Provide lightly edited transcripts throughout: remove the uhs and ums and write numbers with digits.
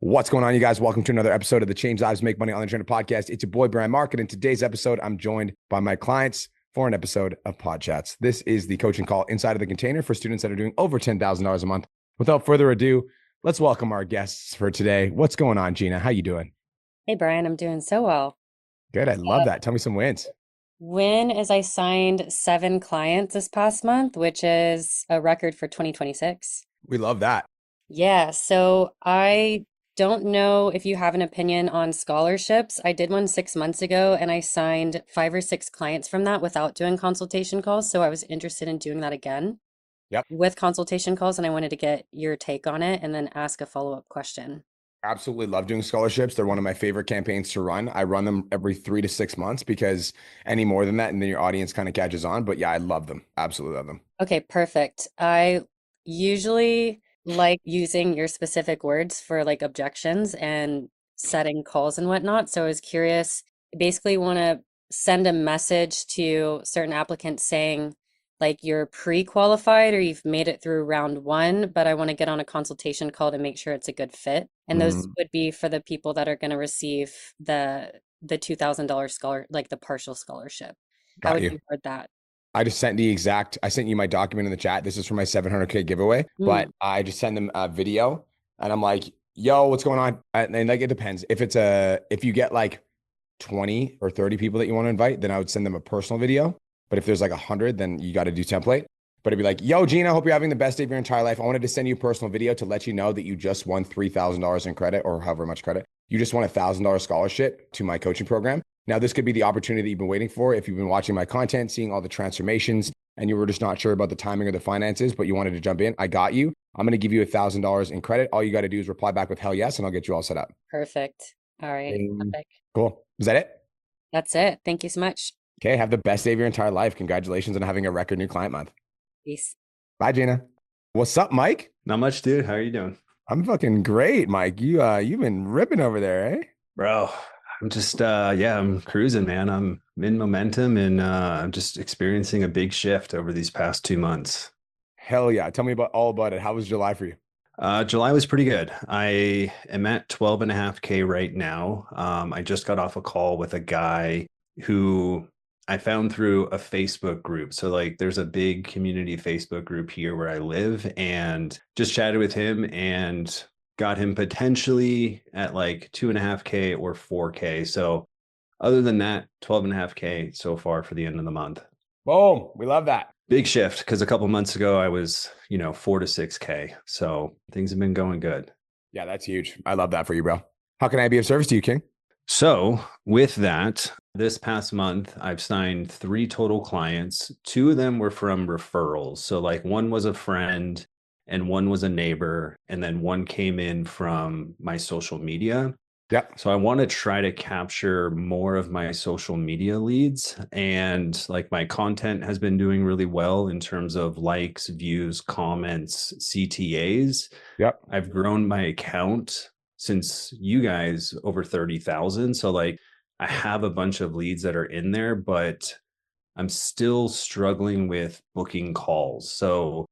What's going on, you guys? Welcome to another episode of the Change Lives Make Money Online Trainer podcast. It's your boy, Brian Mark. And in today's episode, I'm joined by my clients for an episode of Pod Chats. This is the coaching call inside of the container for students that are doing over $10,000 a month. Without further ado, let's welcome our guests for today. What's going on, Gina? How you doing? Hey, Brian, I'm doing so well. Good. I love that. Tell me some wins. Win is I signed 7 clients this past month, which is a record for 2026. We love that. Yeah, so I don't know if you have an opinion on scholarships. I did one 6 months ago and I signed 5 or 6 clients from that without doing consultation calls. So I was interested in doing that again Yep. with consultation calls, and I wanted to get your take on it and then ask a follow-up question. Absolutely love doing scholarships. They're one of my favorite campaigns to run. I run them every 3 to 6 months because any more than that, and then your audience kind of catches on. But yeah, I love them. Absolutely love them. Okay, perfect. I usually like using your specific words for like objections and setting calls and whatnot. So I was curious, basically want to send a message to certain applicants saying like you're pre-qualified or you've made it through round one, but I want to get on a consultation call to make sure it's a good fit. And those Mhm. would be for the people that are going to receive the $2,000 like the partial scholarship. How Got would you. you word that? I sent you my document in the chat. This is for my 700K giveaway, but Mm, I just send them a video and I'm like, yo, what's going on? And like, it depends. If you get like 20 or 30 people that you want to invite, then I would send them a personal video. But if there's like 100, then you got to do template. But it'd be like, yo, Gina, hope you're having the best day of your entire life. I wanted to send you a personal video to let you know that you just won $3,000 in credit or however much credit. You just won $1,000 scholarship to my coaching program. Now, this could be the opportunity that you've been waiting for. If you've been watching my content, seeing all the transformations, and you were just not sure about the timing or the finances, but you wanted to jump in, I got you. I'm going to give you $1,000 in credit. All you got to do is reply back with hell yes, and I'll get you all set up. perfect. All right. Epic. Cool. Is that it? That's it. Thank you so much. Okay. Have the best day of your entire life. Congratulations on having a record new client month. Peace. Bye, Gina. What's up, Mike? Not much, dude. How are you doing? I'm fucking great, Mike. You've been ripping over there, eh? Bro, I'm just I'm cruising, man. I'm in momentum and I'm just experiencing a big shift over these past 2 months. Hell yeah. Tell me all about it. How was July for you? July was pretty good. I am at 12.5K right now. I just got off a call with a guy who I found through a Facebook group. So like there's a big community Facebook group here where I live, and just chatted with him and got him potentially at like 2.5K or 4K. So other than that, 12.5K so far for the end of the month. Boom. We love that. Big shift because a couple months ago I was, 4 to 6K. So things have been going good. Yeah, that's huge. I love that for you, bro. How can I be of service to you, King? So with that, this past month, I've signed 3 total clients. 2 of them were from referrals. So like one was a friend and one was a neighbor, and then one came in from my social media. Yep. So I want to try to capture more of my social media leads, and like my content has been doing really well in terms of likes, views, comments, CTAs. Yep. I've grown my account since you guys over 30,000. So like I have a bunch of leads that are in there, but I'm still struggling with booking calls. So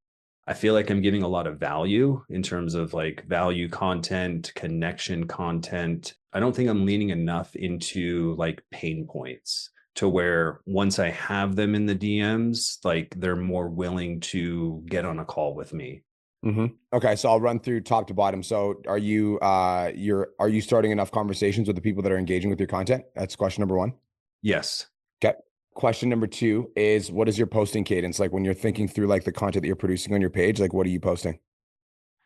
I feel like I'm giving a lot of value in terms of like value content, connection content. I don't think I'm leaning enough into like pain points to where once I have them in the DMs, like they're more willing to get on a call with me. Okay, so I'll run through top to bottom. So are you starting enough conversations with the people that are engaging with your content? That's question number one. Yes. Okay. Question number two is, what is your posting cadence? Like when you're thinking through like the content that you're producing on your page, like what are you posting?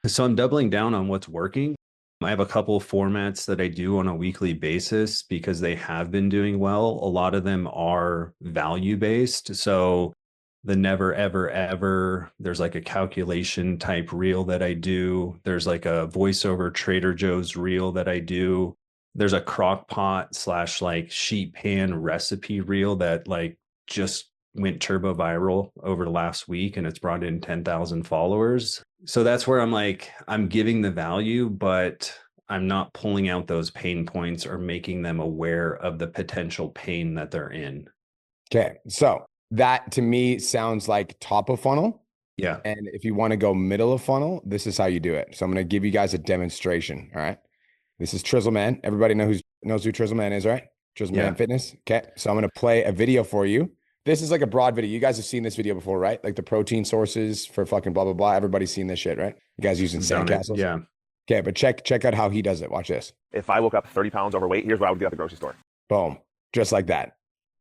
So I'm doubling down on what's working. I have a couple of formats that I do on a weekly basis because they have been doing well. A lot of them are value based. So the never, ever, ever, there's like a calculation type reel that I do. There's like a voiceover Trader Joe's reel that I do. There's a crock pot / like sheet pan recipe reel that like just went turbo viral over the last week, and it's brought in 10,000 followers. So that's where I'm like, I'm giving the value, but I'm not pulling out those pain points or making them aware of the potential pain that they're in. Okay. So that to me sounds like top of funnel. Yeah. And if you want to go middle of funnel, this is how you do it. So I'm going to give you guys a demonstration. All right. This is Trizzle Man. Everybody knows who Trizzle Man is, right? Trizzle Yeah. Man Fitness. Okay. So I'm going to play a video for you. This is like a broad video. You guys have seen this video before, right? Like the protein sources for fucking blah, blah, blah. Everybody's seen this shit, right? You guys using Done it. sandcastles? Yeah. Okay. But check out how he does it. Watch this. If I woke up 30 pounds overweight, here's what I would do at the grocery store. Boom. Just like that.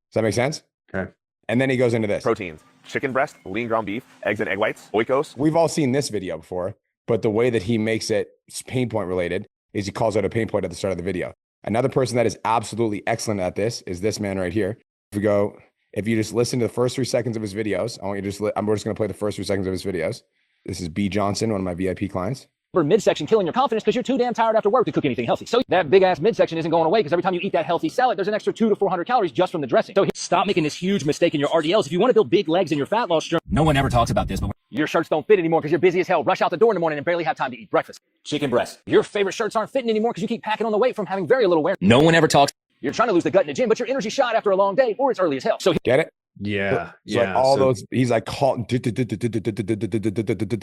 Does that make sense? Okay. And then he goes into this. Proteins, chicken breast, lean ground beef, eggs and egg whites, oikos. We've all seen this video before, but the way that he makes it pain point related is he calls out a pain point at the start of the video. Another person that is absolutely excellent at this is this man right here. If you just listen to the first 3 seconds of his videos, we're just going to play the first 3 seconds of his videos. This is B Johnson, one of my VIP clients. Midsection killing your confidence because you're too damn tired after work to cook anything healthy. So that big ass midsection isn't going away because every time you eat that healthy salad, there's an extra 200 to 400 calories just from the dressing. So stop making this huge mistake in your RDLs. If you want to build big legs in your fat loss journey, no one ever talks about this, but your shirts don't fit anymore because you're busy as hell. Rush out the door in the morning and barely have time to eat breakfast. Chicken breast. Your favorite shirts aren't fitting anymore because you keep packing on the weight from having very little wear. No one ever talks. You're trying to lose the gut in the gym, but your energy shot after a long day or it's early as hell. So Get it? Yeah. So like he's like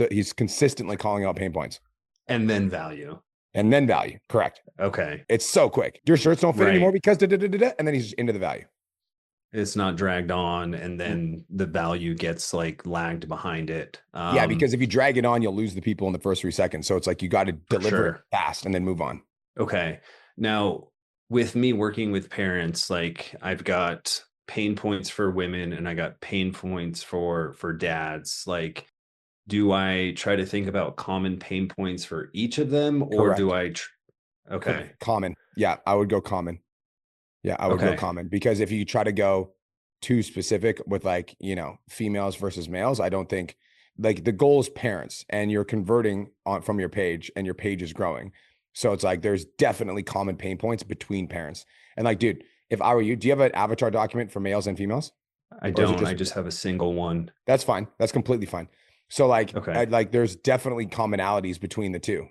he's consistently calling out pain points. And then value. And then value. Correct. Okay. It's so quick. Your shirts don't fit Right. anymore because and then he's just into the value. It's not dragged on, and then the value gets like lagged behind it. Yeah, because if you drag it on, you'll lose the people in the first 3 seconds. So it's like you got to deliver it sure. fast and then move on. Okay. Now, with me working with parents, like I've got pain points for women and I got pain points for dads. Like, do I try to think about common pain points for each of them, or Correct. do I? Okay. Common. Yeah, I would go common. Yeah, I would go Okay. common, because if you try to go too specific with like, females versus males, I don't think, like, the goal is parents and you're converting on from your page and your page is growing. So it's like there's definitely common pain points between parents. And like, dude, if I were you, do you have an avatar document for males and females? I Or is it don't. just- I just have a single one. That's fine. That's completely fine. So like, Okay. like there's definitely commonalities between the two,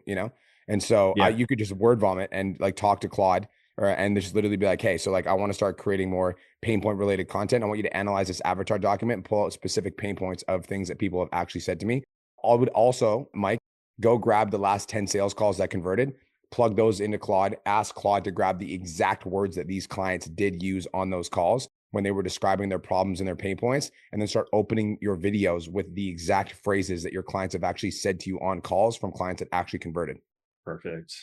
And so Yeah. you could just word vomit and like talk to Claude and just literally be like, hey, so like I want to start creating more pain point related content. I want you to analyze this avatar document and pull out specific pain points of things that people have actually said to me. I would also, Mike, go grab the last 10 sales calls that converted, plug those into Claude, ask Claude to grab the exact words that these clients did use on those calls when they were describing their problems and their pain points, and then start opening your videos with the exact phrases that your clients have actually said to you on calls from clients that actually converted. Perfect.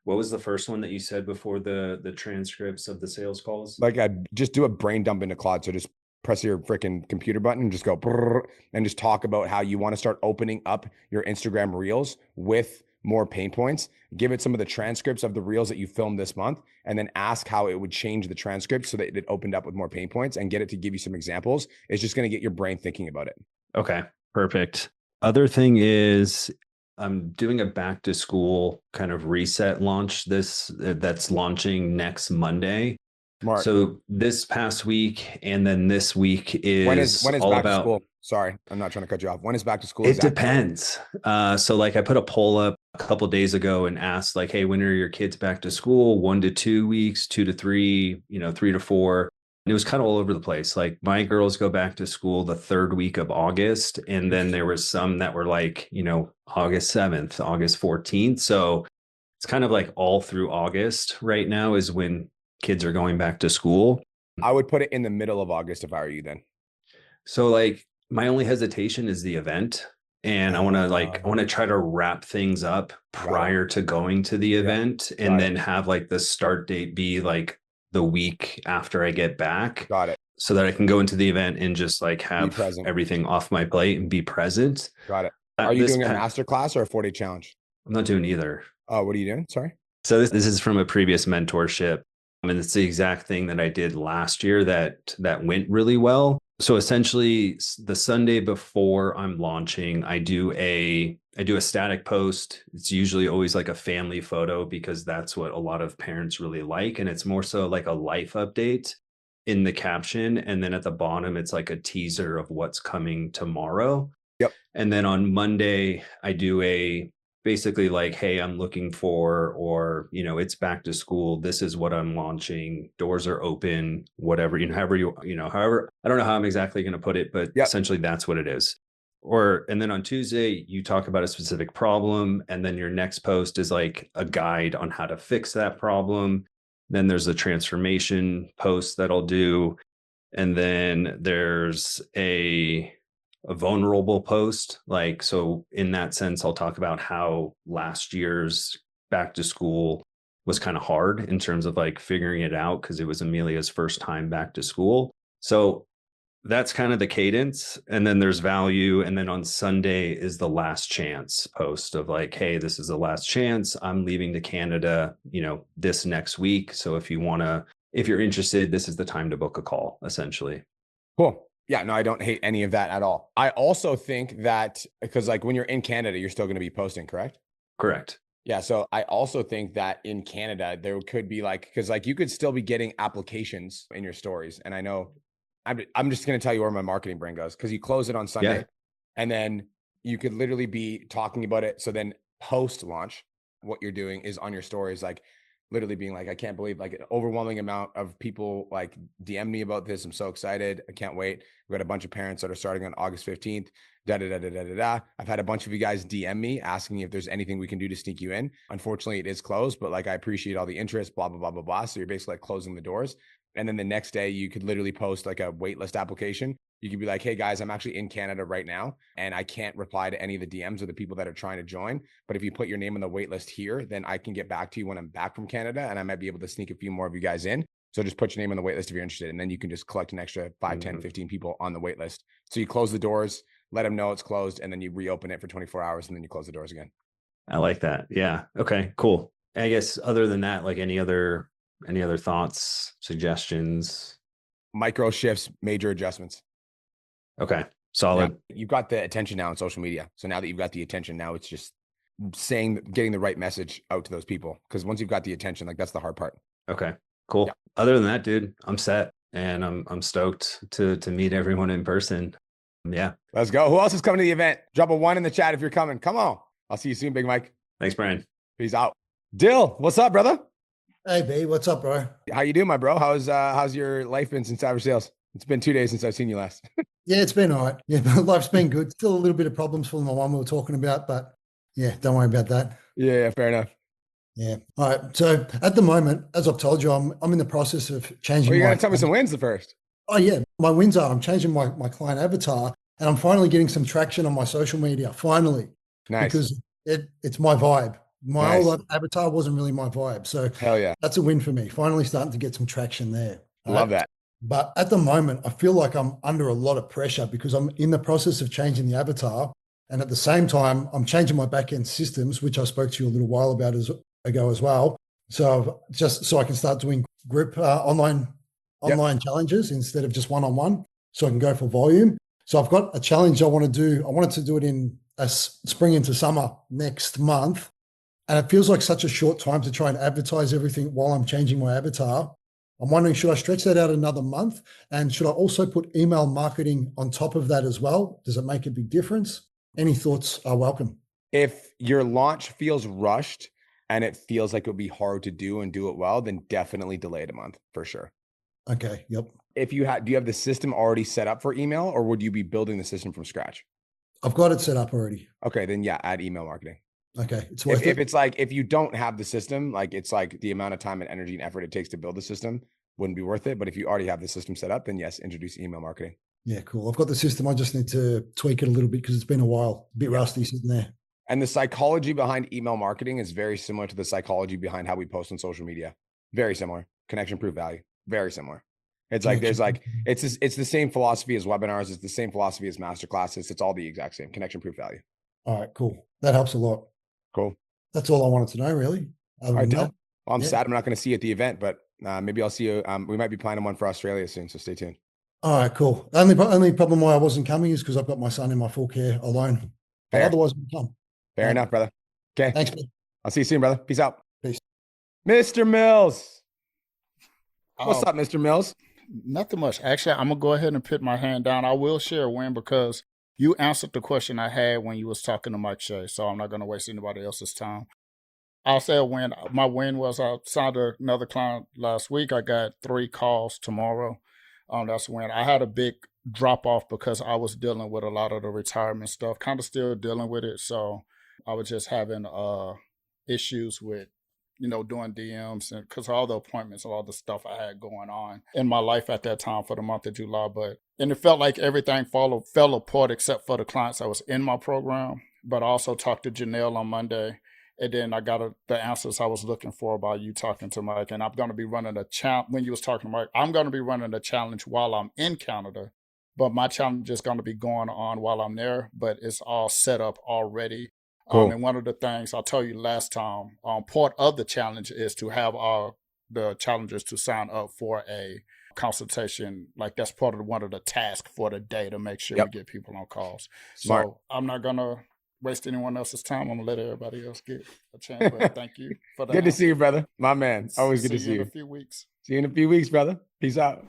What was the first one that you said before the transcripts of the sales calls? Like, I just do a brain dump into Claude. So just press your freaking computer button and just go brrr, and just talk about how you want to start opening up your Instagram reels with more pain points. Give it some of the transcripts of the reels that you filmed this month, and then ask how it would change the transcript so that it opened up with more pain points, and get it to give you some examples. It's just going to get your brain thinking about it. Okay, perfect. Other thing is I'm doing a back to school kind of reset launch that's launching next Monday. Mark, So this past week and then this week is when is all back about to school? Sorry, I'm not trying to cut you off. When is back to school? It exactly? depends. So like I put a poll up a couple days ago and asked like, hey, when are your kids back to school? 1 to 2 weeks, 2 to 3, 3 to 4. And it was kind of all over the place. Like my girls go back to school the 3rd week of August. And then there was some that were like, August 7th, August 14th. So it's kind of like all through August right now is when kids are going back to school. I would put it in the middle of August if I were you then. So like my only hesitation is the event. And I want to try to wrap things up prior to going to the event, and then have like the start date be like the week after I get back. Got it. So that I can go into the event and just like have present. everything off my plate and be present. Got it. Are you doing a master class or a 4-day challenge? I'm not doing either. Oh, what are you doing? Sorry. So this is from a previous mentorship. And it's the exact thing that I did last year that went really well. So essentially the Sunday before I'm launching, I do a static post. It's usually always like a family photo because that's what a lot of parents really like. And it's more so like a life update in the caption. And then at the bottom, it's like a teaser of what's coming tomorrow. Yep. And then on Monday, I do basically like, hey, I'm looking for, or, it's back to school. This is what I'm launching. Doors are open, whatever, however, I don't know how I'm exactly going to put it, but essentially that's what it is. and then on Tuesday, you talk about a specific problem. And then your next post is like a guide on how to fix that problem. Then there's a transformation post that I'll do. And then there's a vulnerable post. Like, so in that sense, I'll talk about how last year's back to school was kind of hard in terms of like figuring it out because it was Amelia's first time back to school. So that's kind of the cadence. And then there's value. And then on Sunday is the last chance post of like, hey, this is the last chance. I'm leaving to Canada, this next week. So if you're interested, this is the time to book a call, essentially. Cool. Yeah, no, I don't hate any of that at all. I also think that because like when you're in Canada, you're still going to be posting, correct? Correct. Yeah. So I also think that in Canada, there could be like, because like you could still be getting applications in your stories. And I know I'm just going to tell you where my marketing brain goes because you close it on Sunday and then you could literally be talking about it. So then post launch, what you're doing is on your stories, like literally being like, I can't believe like an overwhelming amount of people like DM me about this. I'm so excited. I can't wait. We've got a bunch of parents that are starting on August 15th. I've had a bunch of you guys DM me asking if there's anything we can do to sneak you in. Unfortunately, it is closed, but like I appreciate all the interest, blah, blah, blah, blah, blah. So you're basically like closing the doors. And then the next day you could literally post like a waitlist application. You could be like, hey guys, I'm actually in Canada right now and I can't reply to any of the DMs of the people that are trying to join. But if you put your name on the waitlist here, then I can get back to you when I'm back from Canada and I might be able to sneak a few more of you guys in. So just put your name on the waitlist if you're interested. And then you can just collect an extra 5, 10, 15 people on the waitlist. So you close the doors, let them know it's closed, and then you reopen it for 24 hours and then you close the doors again. I like that. Yeah. Okay, cool. I guess other than that, like any other thoughts, suggestions? Micro shifts, major adjustments. Okay. Solid. Yeah, you've got the attention now on social media. So now that you've got the attention, now it's just getting the right message out to those people. Because once you've got the attention, like that's the hard part. Okay, cool. Yeah. Other than that, dude, I'm set and I'm stoked to meet everyone in person. Yeah. Let's go. Who else is coming to the event? Drop a 1 in the chat if you're coming. Come on. I'll see you soon, Big Mike. Thanks, Brian. Peace out. Dill, what's up, brother? Hey B, what's up, bro? How you doing, my bro? How's your life been since Average Sales? It's been 2 days since I've seen you last. Yeah, it's been all right. Yeah, life's been good. Still a little bit of problems from the one we were talking about, but yeah, don't worry about that. Yeah, fair enough. Yeah. All right. So at the moment, as I've told you, I'm in the process of changing. Well, you're gonna tell me some wins first. Oh yeah, my wins are I'm changing my client avatar, and I'm finally getting some traction on my social media. Finally, Nice. Because it's my vibe. My Nice. old avatar wasn't really my vibe, so Hell yeah, that's a win for me. Finally starting to get some traction there. love that. But at the moment, I feel like I'm under a lot of pressure because I'm in the process of changing the avatar. And at the same time, I'm changing my back-end systems, which I spoke to you a little while ago as well. So just so I can start doing group online challenges instead of just one-on-one, so I can go for volume. So I've got a challenge I want to do. I wanted to do it in spring into summer next month. And it feels like such a short time to try and advertise everything while I'm changing my avatar. I'm wondering, should I stretch that out another month? And should I also put email marketing on top of that as well? Does it make a big difference? Any thoughts are welcome. If your launch feels rushed and it feels like it would be hard to do and do it well, then definitely delay it a month for sure. Okay. Yep. If you do you have the system already set up for email or would you be building the system from scratch? I've got it set up already. Okay, then yeah, add email marketing. Okay. It's worth it. If it's like, if you don't have the system, like it's like the amount of time and energy and effort it takes to build the system wouldn't be worth it. But if you already have the system set up, then yes, introduce email marketing. Yeah, cool. I've got the system. I just need to tweak it a little bit because it's been a while, a bit rusty sitting there. And the psychology behind email marketing is very similar to the psychology behind how we post on social media. Very similar. Connection, proof, value. Very similar. It's like, there's like, it's the same philosophy as webinars. It's the same philosophy as masterclasses. It's all the exact same. Connection, proof, value. All right, cool. That helps a lot. Cool. That's all I wanted to know, really. All right, that, well, I'm yeah. sad I'm not going to see you at the event, but maybe I'll see you. We might be planning one for Australia soon, so stay tuned. All right, cool. The only problem why I wasn't coming is because I've got my son in my full care alone. But Fair. otherwise, I'd come. Fair enough, brother. Okay. Thanks, man. I'll see you soon, brother. Peace out. Peace. Mr. Mills. What's up, Mr. Mills? Nothing much. Actually, I'm gonna go ahead and put my hand down. I will share a win because you answered the question I had when you was talking to Mike Shea, so I'm not gonna waste anybody else's time. I'll say a win. My win was I signed another client last week. I got 3 calls tomorrow. That's when I had a big drop off because I was dealing with a lot of the retirement stuff, kind of still dealing with it. So I was just having issues with, doing DMs and because all the appointments, all the stuff I had going on in my life at that time for the month of July. And it felt like everything fell apart except for the clients that was in my program. But I also talked to Janelle on Monday. And then I got the answers I was looking for about you talking to Mike. And I'm going to be running a challenge. When you was talking to Mike, I'm going to be running a challenge while I'm in Canada. But my challenge is going to be going on while I'm there. But it's all set up already. Cool. And one of the things I told you last time, part of the challenge is to have the challengers to sign up for a consultation. Like that's part of one of the tasks for the day to make sure we get people on calls. Smart. So I'm not going to waste anyone else's time. I'm gonna let everybody else get a chance. But thank you for that. Good to see you, brother. My man. Always good to see you. In a few weeks. See you in a few weeks, brother. Peace out.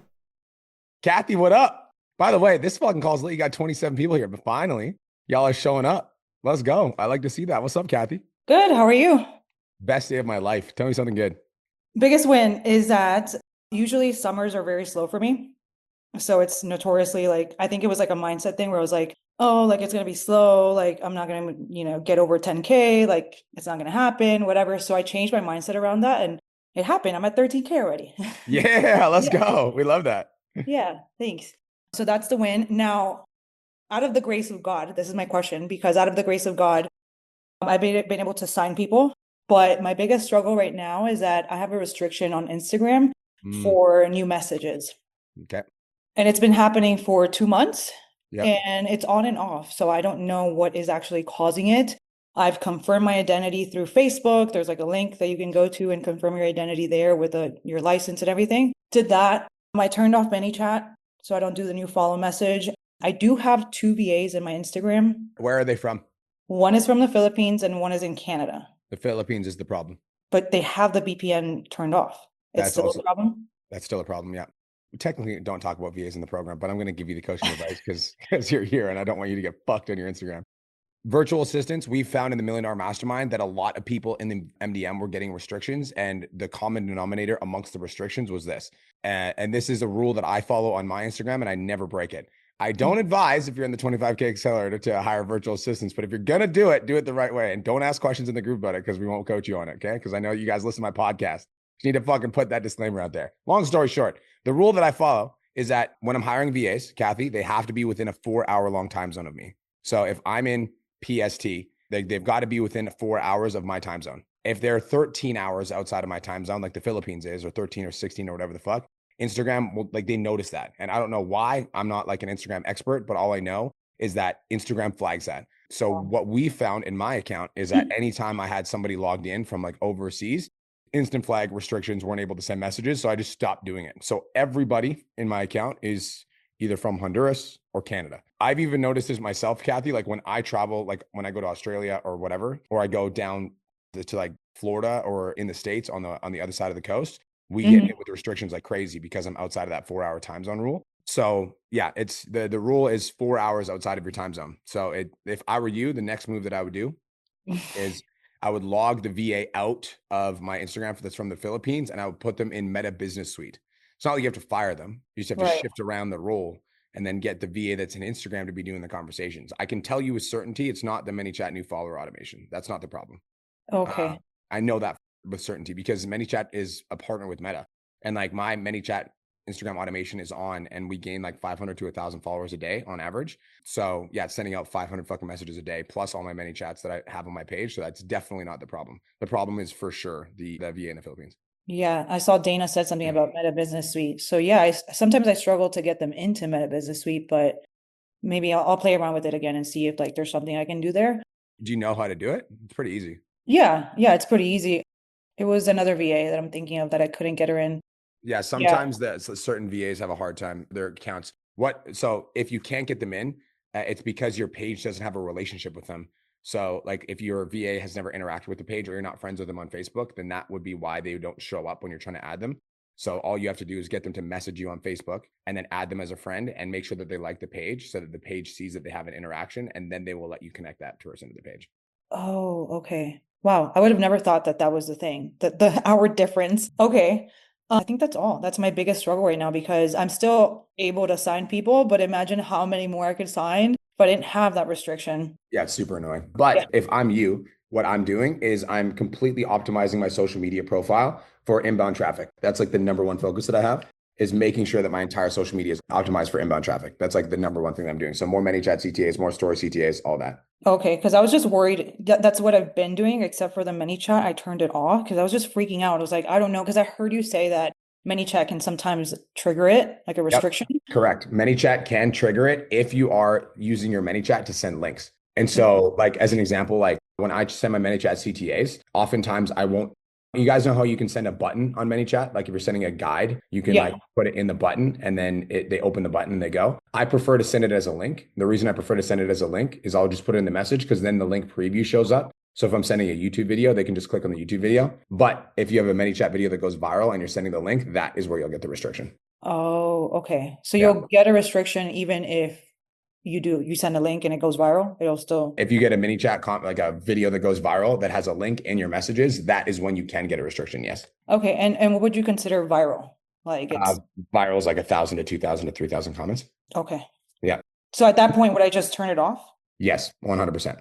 Kathy, what up? By the way, this fucking call's lit. You got 27 people here, but finally, y'all are showing up. Let's go. I like to see that. What's up, Kathy? Good. How are you? Best day of my life. Tell me something good. Biggest win is that usually summers are very slow for me. So it's notoriously I think it was like a mindset thing where I was like, oh, it's going to be slow. I'm not going to, get over 10K. It's not going to happen, whatever. So I changed my mindset around that and it happened. I'm at 13K already. Yeah, let's go. We love that. Yeah, thanks. So that's the win. Now, out of the grace of God, this is my question, because out of the grace of God, I've been able to sign people. But my biggest struggle right now is that I have a restriction on Instagram for new messages. Okay. And it's been happening for 2 months. Yep. And it's on and off. So I don't know what is actually causing it. I've confirmed my identity through Facebook. There's a link that you can go to and confirm your identity there with your license and everything. Did that. I turned off ManyChat so I don't do the new follow message. I do have 2 VAs in my Instagram. Where are they from? One is from the Philippines and one is in Canada. The Philippines is the problem. But they have the VPN turned off. It's still a problem? That's still a problem, yeah. We technically don't talk about VAs in the program, but I'm going to give you the coaching advice because you're here and I don't want you to get fucked on your Instagram. Virtual assistants, we found in the $1 Million Mastermind that a lot of people in the MDM were getting restrictions, and the common denominator amongst the restrictions was this. And this is a rule that I follow on my Instagram and I never break it. I don't advise, if you're in the 25K accelerator, to hire virtual assistants, but if you're going to do it the right way, and don't ask questions in the group about it because we won't coach you on it. Okay. Because I know you guys listen to my podcast. You need to fucking put that disclaimer out there. Long story short, the rule that I follow is that when I'm hiring VAs, Kathy, they have to be within a 4-hour long time zone of me. So if I'm in PST, they've got to be within 4 hours of my time zone. If they're 13 hours outside of my time zone, like the Philippines is, or 13 or 16 or whatever the fuck, Instagram will, they notice that. And I don't know why. I'm not an Instagram expert, but all I know is that Instagram flags that. So what we found in my account is that anytime I had somebody logged in from overseas, instant flag restrictions weren't able to send messages. So I just stopped doing it. So everybody in my account is either from Honduras or Canada. I've even noticed this myself, Kathy, when I travel, when I go to Australia or whatever, or I go down to Florida or in the States on the other side of the coast, we get hit with restrictions like crazy because I'm outside of that 4-hour time zone rule. So yeah, it's the rule is 4 hours outside of your time zone. So if I were you, the next move that I would do is I would log the VA out of my Instagram that's from the Philippines, and I would put them in Meta Business Suite. It's not like you have to fire them. You just have to shift around the role and then get the VA that's in Instagram to be doing the conversations. I can tell you with certainty, it's not the ManyChat new follower automation. That's not the problem. Okay. I know that with certainty because ManyChat is a partner with Meta, and my ManyChat Instagram automation is on, and we gain 500 to 1,000 followers a day on average. So yeah, it's sending out 500 fucking messages a day plus all my ManyChats that I have on my page. So that's definitely not the problem. The problem is for sure the VA in the Philippines. Yeah, I saw Dana said something about Meta Business Suite. So yeah, sometimes I struggle to get them into Meta Business Suite, but maybe I'll play around with it again and see if there's something I can do there. Do you know how to do it? It's pretty easy. Yeah, it's pretty easy. It was another VA that I'm thinking of that I couldn't get her in. Yeah, sometimes certain VAs have a hard time, their accounts. So if you can't get them in, it's because your page doesn't have a relationship with them. So if your VA has never interacted with the page or you're not friends with them on Facebook, then that would be why they don't show up when you're trying to add them. So all you have to do is get them to message you on Facebook and then add them as a friend and make sure that they like the page so that the page sees that they have an interaction, and then they will let you connect that person to the page. Oh, okay. Wow. I would have never thought that was the thing, the hour difference. Okay. I think that's all. That's my biggest struggle right now because I'm still able to sign people, but imagine how many more I could sign if I didn't have that restriction. Yeah, it's super annoying. But Yeah. if I'm you, what I'm doing is I'm completely optimizing my social media profile for inbound traffic. That's like the number one focus that I have is making sure that my entire social media is optimized for inbound traffic. That's like the number one thing I'm doing. So more ManyChat CTAs, more story CTAs, all that. Okay, because I was just worried that's what I've been doing, except for the ManyChat. I turned it off because I was just freaking out. I was like, I don't know, because I heard you say that ManyChat can sometimes trigger it, like a restriction. Correct. ManyChat can trigger it if you are using your ManyChat to send links. And so, like as an example, like when I send my ManyChat CTAs, oftentimes I won't. You guys know how you can send a button on ManyChat? Like if you're sending a guide, you can like put it in the button and then they open the button and they go. I prefer to send it as a link. The reason I prefer to send it as a link is I'll just put it in the message because then the link preview shows up. So if I'm sending a YouTube video, they can just click on the YouTube video. But if you have a ManyChat video that goes viral and you're sending the link, that is where you'll get the restriction. Oh, okay. So Yeah. you'll get a restriction even if you send a link and it goes viral, it'll still. If you get a ManyChat like a video that goes viral that has a link in your messages, that is when you can get a restriction. Yes. Okay. And what would you consider viral? Like it's Viral is like 1,000 to 2,000 to 3,000 comments. okay. Yeah. So at that point, would I just turn it off? Yes, 100%.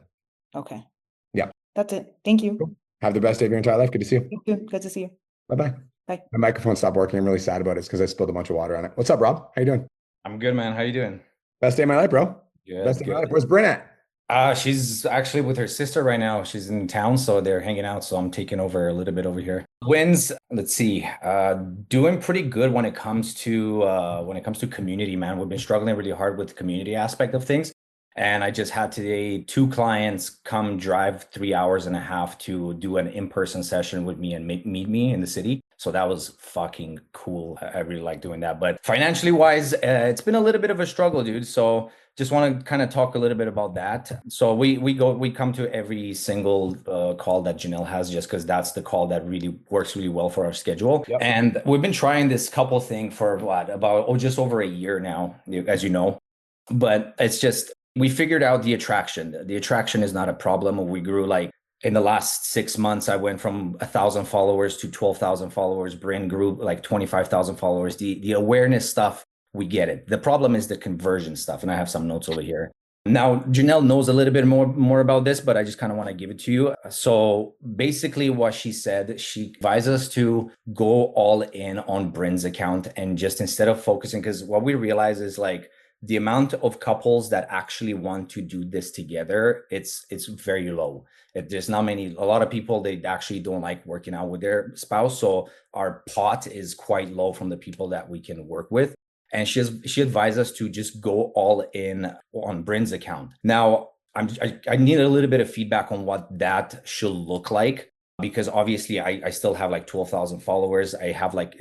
Okay. Yeah. That's it. Thank you. Cool. Have the best day of your entire life. Good to see you. Thank you. Good to see you. Bye-bye. Bye. My microphone stopped working. I'm really sad about it because I spilled a bunch of water on it. What's up, Rob? How you doing? I'm good, man. How you doing? Best day of my life, bro. Good. Best day of my life. Where's Bryn at? She's actually with her sister right now. She's in town, so they're hanging out. So I'm taking over a little bit over here. Wins, let's see. Doing pretty good when it comes to community, man. We've been struggling really hard with the community aspect of things. And I just had today 2 clients come drive 3 hours and a half to do an in-person session with me and meet me in the city. So that was fucking cool. I really like doing that. But financially wise, it's been a little bit of a struggle, dude. So just want to kind of talk a little bit about that. So we come to every single call that Janelle has, just because that's the call that really works really well for our schedule. Yep. And we've been trying this couple thing for just over a year now, as you know. But it's just, we figured out the attraction. The attraction is not a problem. We grew like in the last 6 months, I went from 1,000 followers to 12,000 followers. Bryn grew like 25,000 followers. The awareness stuff, we get it. The problem is the conversion stuff. And I have some notes over here. Now, Janelle knows a little bit more about this, but I just kind of want to give it to you. So basically what she said, she advised us to go all in on Bryn's account and just instead of focusing, because what we realize is like, the amount of couples that actually want to do this together, it's very low. There's not many, a lot of people, they actually don't like working out with their spouse. So our pot is quite low from the people that we can work with. And she advised us to just go all in on Bryn's account. Now, I need a little bit of feedback on what that should look like. Because obviously I still have like 12,000 followers. I have like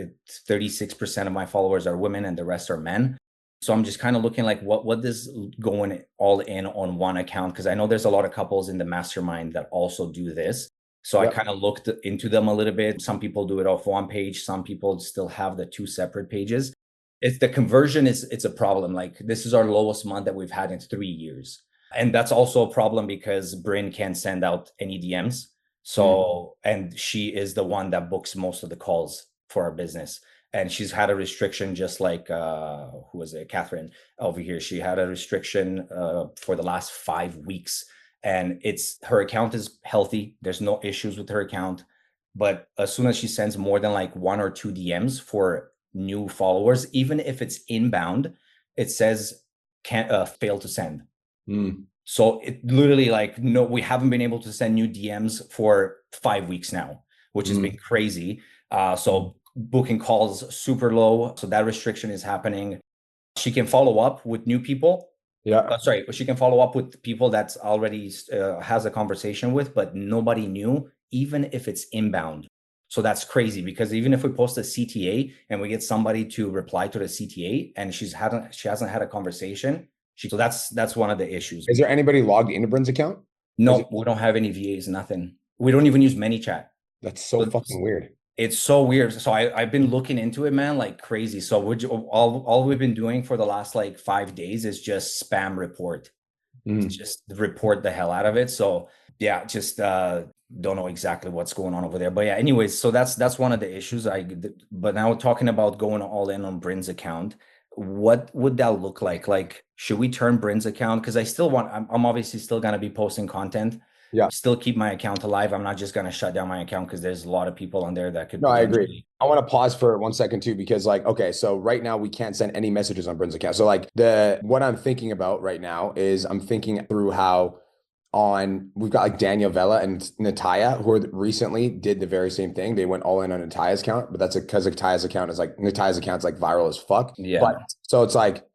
36% of my followers are women and the rest are men. So I'm just kind of looking like what does going all in on one account, because I know there's a lot of couples in the mastermind that also do this. So yep. I kind of looked into them a little bit. Some people do it off one page. Some people still have the 2 separate pages. It's the conversion it's a problem. Like this is our lowest month that we've had in 3 years. And that's also a problem because Bryn can't send out any DMs. So, and she is the one that books most of the calls for our business. And she's had a restriction just like, who was it? Catherine over here. She had a restriction for the last 5 weeks and her account is healthy. There's no issues with her account. But as soon as she sends more than like 1 or 2 DMs for new followers, even if it's inbound, it says can't fail to send. So it literally like, no, we haven't been able to send new DMs for 5 weeks now, which has been crazy. So booking calls super low. So that restriction is happening. She can follow up with new people. Yeah. She can follow up with people that's already has a conversation with, but nobody new, even if it's inbound. So that's crazy because even if we post a CTA and we get somebody to reply to the CTA and she hasn't had a conversation. So that's one of the issues. Is there anybody logged into Bryn's account? No, we don't have any VAs, nothing. We don't even use ManyChat. That's so fucking weird. It's so weird. So I've been looking into it, man, like crazy. So all we've been doing for the last like 5 days is just spam report. Just report the hell out of it. So yeah, just don't know exactly what's going on over there. But yeah, anyways, so that's one of the issues. But now talking about going all in on Bryn's account, what would that look like? Like, should we turn Bryn's account? Because I still want, I'm obviously still gonna be posting content. Yeah. Still keep my account alive. I'm not just gonna shut down my account because there's a lot of people on there that could. No, I agree. I want to pause for 1 second too, because like, okay, so right now we can't send any messages on Bryn's account. So like what I'm thinking about right now is I'm thinking through how we've got like Daniel Vella and Nataya, who recently did the very same thing. They went all in on Nataya's account, but that's because Nataya's account is like viral as fuck. Yeah. But so it's like,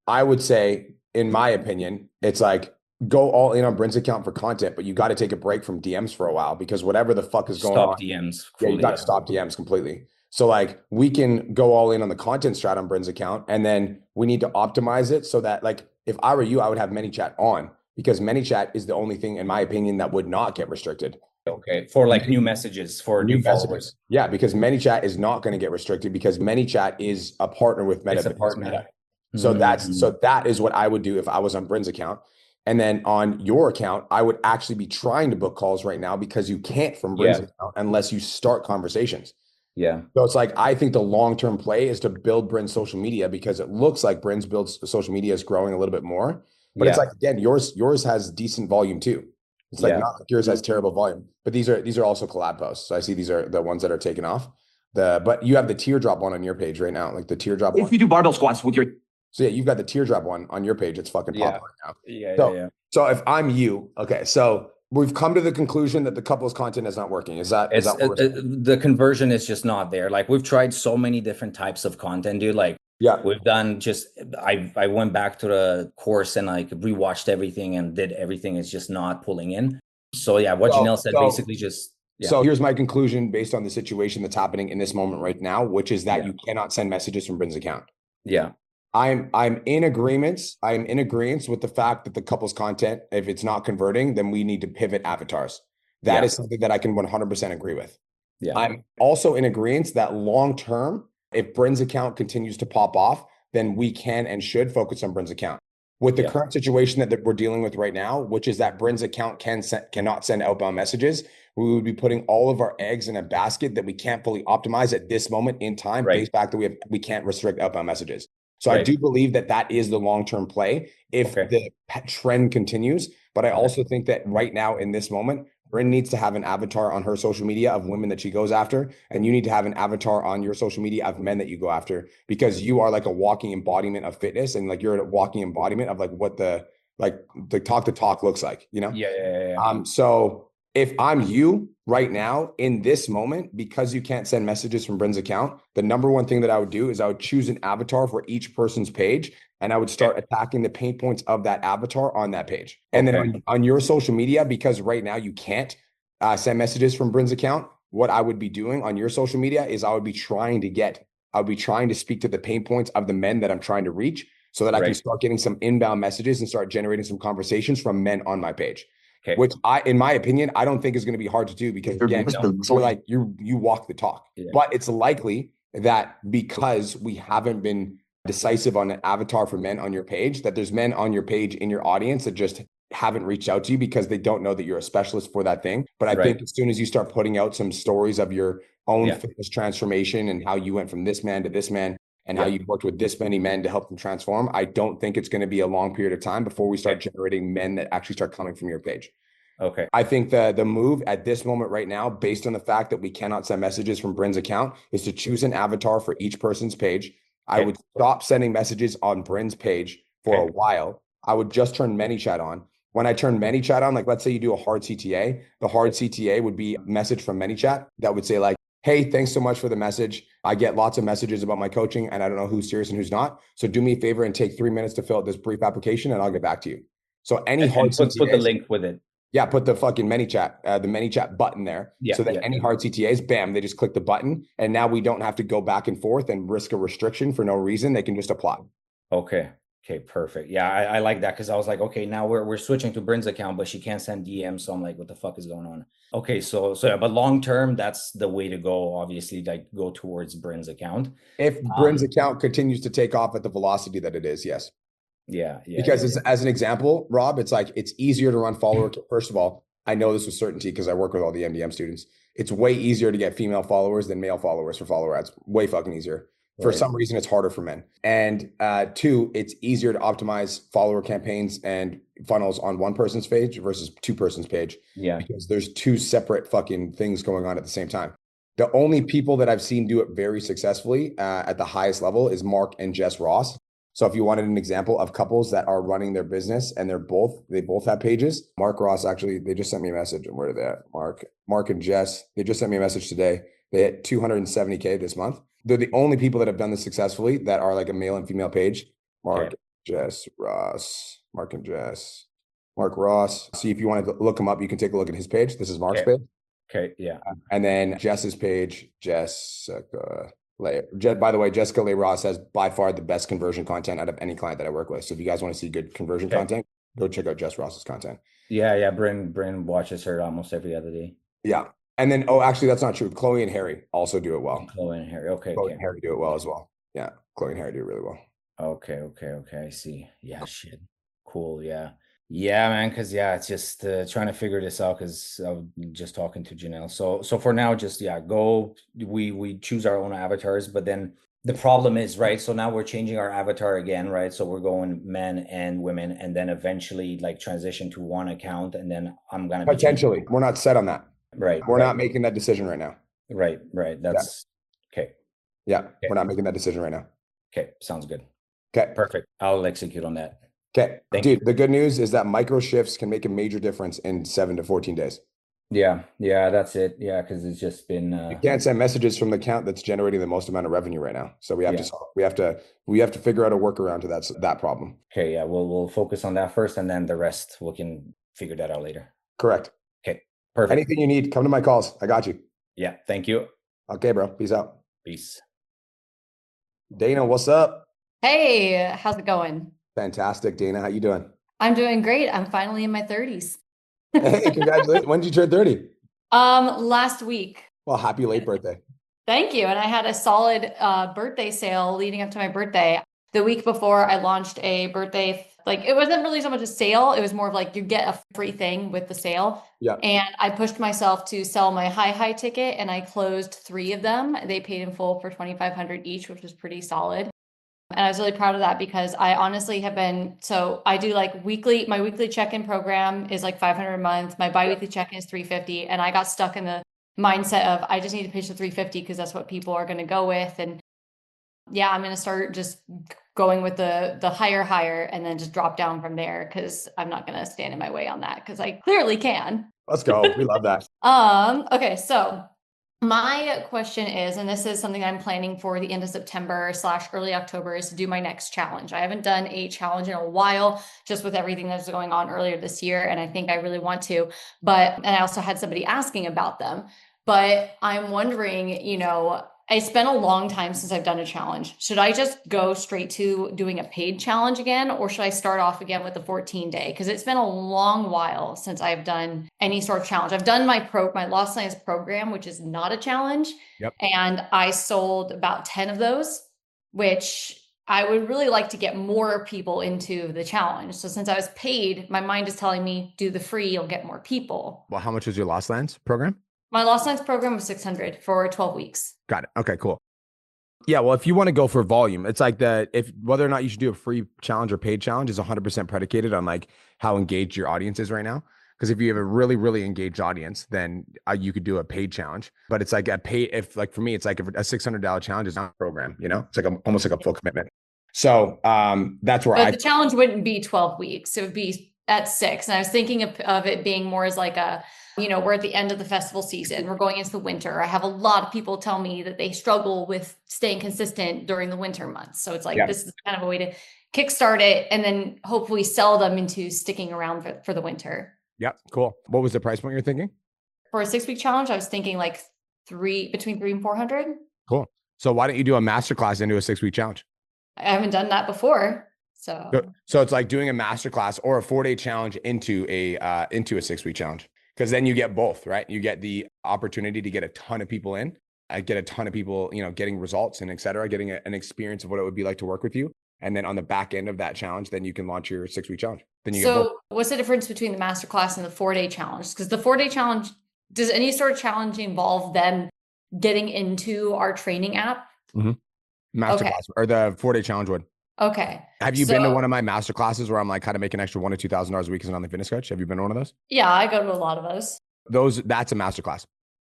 I would say, in my opinion, it's like, go all in on Bryn's account for content, but you got to take a break from DMs for a while, because whatever the fuck is going on. Stop DMs. Yeah, you got to stop DMs completely. So like we can go all in on the content strat on Bryn's account, and then we need to optimize it so that, like, if I were you, I would have ManyChat on, because ManyChat is the only thing, in my opinion, that would not get restricted. Okay, for like new messages for new followers. Yeah, because ManyChat is not going to get restricted, because ManyChat is a partner with Meta. It's a partner. So that is what I would do if I was on Bryn's account. And then on your account, I would actually be trying to book calls right now, because you can't from Bryn's account unless you start conversations. Yeah. So it's like, I think the long-term play is to build Bryn's social media, because it looks like Bryn's social media is growing a little bit more. But it's like, again, yours has decent volume too. It's like not like yours has terrible volume. But these are also collab posts. So I see these are the ones that are taken off. But you have the teardrop one on your page right now, like the teardrop one. If you do barbell squats with your So yeah, you've got the teardrop one on your page. It's fucking popping right now. Yeah. So if I'm you, okay, so we've come to the conclusion that the couple's content is not working. Is that what we're saying? The conversion is just not there. Like, we've tried so many different types of content, dude. Like, we've done I went back to the course and like rewatched everything and did everything. It's just not pulling in. So yeah, what Janelle said basically just. Yeah. So here's my conclusion based on the situation that's happening in this moment right now, which is that you cannot send messages from Bryn's account. Yeah. I'm in agreement. I'm in agreement with the fact that the couple's content, if it's not converting, then we need to pivot avatars. That is something that I can 100% agree with. Yeah. I'm also in agreement that long term, if Bryn's account continues to pop off, then we can and should focus on Bryn's account. With the current situation that we're dealing with right now, which is that Bryn's account cannot send outbound messages, we would be putting all of our eggs in a basket that we can't fully optimize at this moment in time, based back that we can't restrict outbound messages. So I do believe that is the long-term play if the trend continues. But I also think that right now in this moment, Bryn needs to have an avatar on her social media of women that she goes after. And you need to have an avatar on your social media of men that you go after, because you are like a walking embodiment of fitness. And like, you're a walking embodiment of like what the talk to talk looks like, you know? Yeah. So if I'm you right now in this moment, because you can't send messages from Bryn's account, the number one thing that I would do is I would choose an avatar for each person's page, and I would start attacking the pain points of that avatar on that page. And then on your social media, because right now you can't send messages from Bryn's account, what I would be doing on your social media is I would be trying to speak to the pain points of the men that I'm trying to reach, so that I can start getting some inbound messages and start generating some conversations from men on my page. Okay. Which in my opinion, I don't think is going to be hard to do, because again, we're like, you walk the talk. But it's likely that because we haven't been decisive on an avatar for men on your page, that there's men on your page in your audience that just haven't reached out to you because they don't know that you're a specialist for that thing. But I think as soon as you start putting out some stories of your own fitness transformation and how you went from this man to this man, and how you worked with this many men to help them transform, I don't think it's going to be a long period of time before we start generating men that actually start coming from your page. Okay. I think the move at this moment right now, based on the fact that we cannot send messages from Bryn's account, is to choose an avatar for each person's page. I would stop sending messages on Bryn's page for a while. I would just turn ManyChat on. When I turn ManyChat on, like let's say you do a hard CTA, the hard CTA would be a message from ManyChat that would say like, hey, thanks so much for the message. I get lots of messages about my coaching and I don't know who's serious and who's not. So do me a favor and take 3 minutes to fill out this brief application and I'll get back to you. So any hard CTAs, put the link with it. Yeah, put the fucking ManyChat, the ManyChat button there. So that any hard CTAs, bam, they just click the button. And now we don't have to go back and forth and risk a restriction for no reason. They can just apply. Okay, perfect. Yeah, I like that, because I was like, okay, now we're switching to Bryn's account, but she can't send DMs. So I'm like, what the fuck is going on? Okay, so yeah, but long term, that's the way to go. Obviously, like go towards Bryn's account. If Bryn's account continues to take off at the velocity that it is, yes. Yeah. Because as an example, Rob, it's like, it's easier to run follower. First of all, I know this with certainty because I work with all the MDM students. It's way easier to get female followers than male followers for follower ads. Way fucking easier. For Right. some reason, it's harder for men. And two, it's easier to optimize follower campaigns and funnels on one person's page versus two person's page. Yeah. Because there's two separate fucking things going on at the same time. The only people that I've seen do it very successfully at the highest level is Mark and Jess Ross. So if you wanted an example of couples that are running their business and they both have pages, Mark Ross, actually, they just sent me a message. And where are they at? Mark and Jess, they just sent me a message today. They hit 270K this month. They're the only people that have done this successfully that are like a male and female page. Mark, Jess, Ross, Mark and Jess, Mark Ross. See, if you want to look him up, you can take a look at his page. This is Mark's page. Okay. Yeah. And then Jess's page, Jessica Lay. By the way, Jessica Lay Ross has by far the best conversion content out of any client that I work with. So if you guys want to see good conversion content, go check out Jess Ross's content. Yeah. Yeah. Bryn watches her almost every other day. Yeah. And then, actually, that's not true. Chloe and Harry also do it well. Chloe and Harry. Okay. Chloe and Harry do it well as well. Yeah. Chloe and Harry do it really well. Okay. I see. Yeah. Shit. Cool. Yeah. Yeah, man. Cause it's just trying to figure this out. Cause I was just talking to Janelle. So for now, just go. We choose our own avatars, but then the problem is, right? So now we're changing our avatar again, right? So we're going men and women, and then eventually like transition to one account, and then I'm gonna be potentially. We're not set on that. Right. We're not making that decision right now. Right. That's okay. Yeah. We're not making that decision right now. Okay. Sounds good. Okay. Perfect. I'll execute on that. Okay. Thank Dude, the good news is that micro shifts can make a major difference in 7 to 14 days. Yeah. That's it. Yeah. Cause it's just been, You can't send messages from the account that's generating the most amount of revenue right now. So we have to figure out a workaround to that problem. Okay. Yeah. We'll focus on that first, and then the rest we can figure that out later. Correct. Okay. Perfect. Anything you need, come to my calls. I got you. Yeah. Thank you. Okay, bro. Peace out. Peace. Dana, what's up? Hey, how's it going? Fantastic, Dana. How you doing? I'm doing great. I'm finally in my 30s. Hey, congratulations. When did you turn 30? Last week. Well, happy late birthday. Thank you. And I had a solid birthday sale leading up to my birthday. The week before, I launched a birthday, like it wasn't really so much a sale. It was more of like you get a free thing with the sale. Yeah. And I pushed myself to sell my high ticket, and I closed 3 of them. They paid in full for $2,500 each, which was pretty solid. And I was really proud of that because I honestly have been, so I do like my weekly check-in program is like $500 a month. My biweekly check-in is $350. And I got stuck in the mindset of, I just need to pitch the $350 because that's what people are going to go with. And yeah, I'm going to start just going with the higher, and then just drop down from there, because I'm not going to stand in my way on that, because I clearly can. Let's go. We love that. Okay. So my question is, and this is something I'm planning for the end of September / early October, is to do my next challenge. I haven't done a challenge in a while, just with everything that's going on earlier this year. And I think I really want to, and I also had somebody asking about them, but I'm wondering, I spent a long time since I've done a challenge. Should I just go straight to doing a paid challenge again, or should I start off again with the 14-day? Because it's been a long while since I've done any sort of challenge. I've done my Lost Science program, which is not a challenge. Yep. And I sold about 10 of those, which I would really like to get more people into the challenge. So since I was paid, my mind is telling me do the free, you'll get more people. Well, how much was your Lost Lands program? My Lost Science program was $600 for 12 weeks. Got it. Okay, cool. Yeah, well, if you want to go for volume, it's like whether or not you should do a free challenge or paid challenge is 100% predicated on like how engaged your audience is right now. Because if you have a really, really engaged audience, then you could do a paid challenge. But it's like for me, it's like a $600 challenge is not a program, it's like almost like a full commitment. So that's where the challenge wouldn't be 12 weeks. It would be at 6. And I was thinking of it being more as like we're at the end of the festival season. We're going into the winter. I have a lot of people tell me that they struggle with staying consistent during the winter months. So it's like, This is kind of a way to kickstart it and then hopefully sell them into sticking around for the winter. Yeah, cool. What was the price point you're thinking? For a 6-week challenge, I was thinking like between $300 and $400. Cool. So why don't you do a masterclass into a 6-week challenge? I haven't done that before. So it's like doing a masterclass or a 4-day challenge into a 6-week challenge. Because then you get both, right? You get the opportunity to get a ton of people in, get a ton of people, getting results and et cetera, getting an experience of what it would be like to work with you. And then on the back end of that challenge, then you can launch your 6-week challenge. Then you get both. So what's the difference between the masterclass and the 4-day challenge? Because the 4-day challenge, does any sort of challenge involve them getting into our training app? Masterclass or the 4-day challenge would. Okay. Have you been to one of my master classes where I'm like how to make an extra $1,000 to $2,000 a week as an online fitness coach? Have you been to one of those? Yeah, I go to a lot of those. That's a masterclass.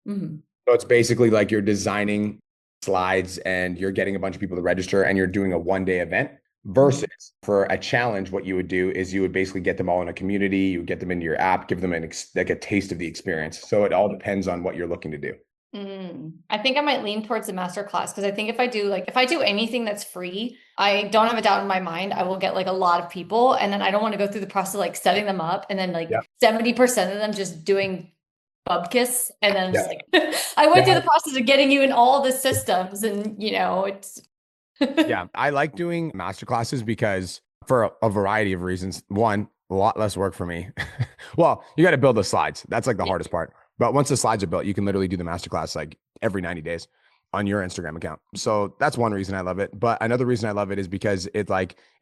Mhm. So it's basically like you're designing slides and you're getting a bunch of people to register and you're doing a 1-day event versus for a challenge. What you would do is you would basically get them all in a community. You would get them into your app, give them like a taste of the experience. So it all depends on what you're looking to do. I think I might lean towards the masterclass because I think if I do anything that's free, I don't have a doubt in my mind I will get like a lot of people, and then I don't want to go through the process of like setting them up and then like 70% of them just doing bubkiss, and then I'm just like I went through the process of getting you in all the systems, and it's Yeah, I like doing masterclasses because for a variety of reasons. One, a lot less work for me. Well, you got to build the slides. That's like the hardest part. But once the slides are built, you can literally do the masterclass like every 90 days on your Instagram account. So that's one reason I love it. But another reason I love it is because it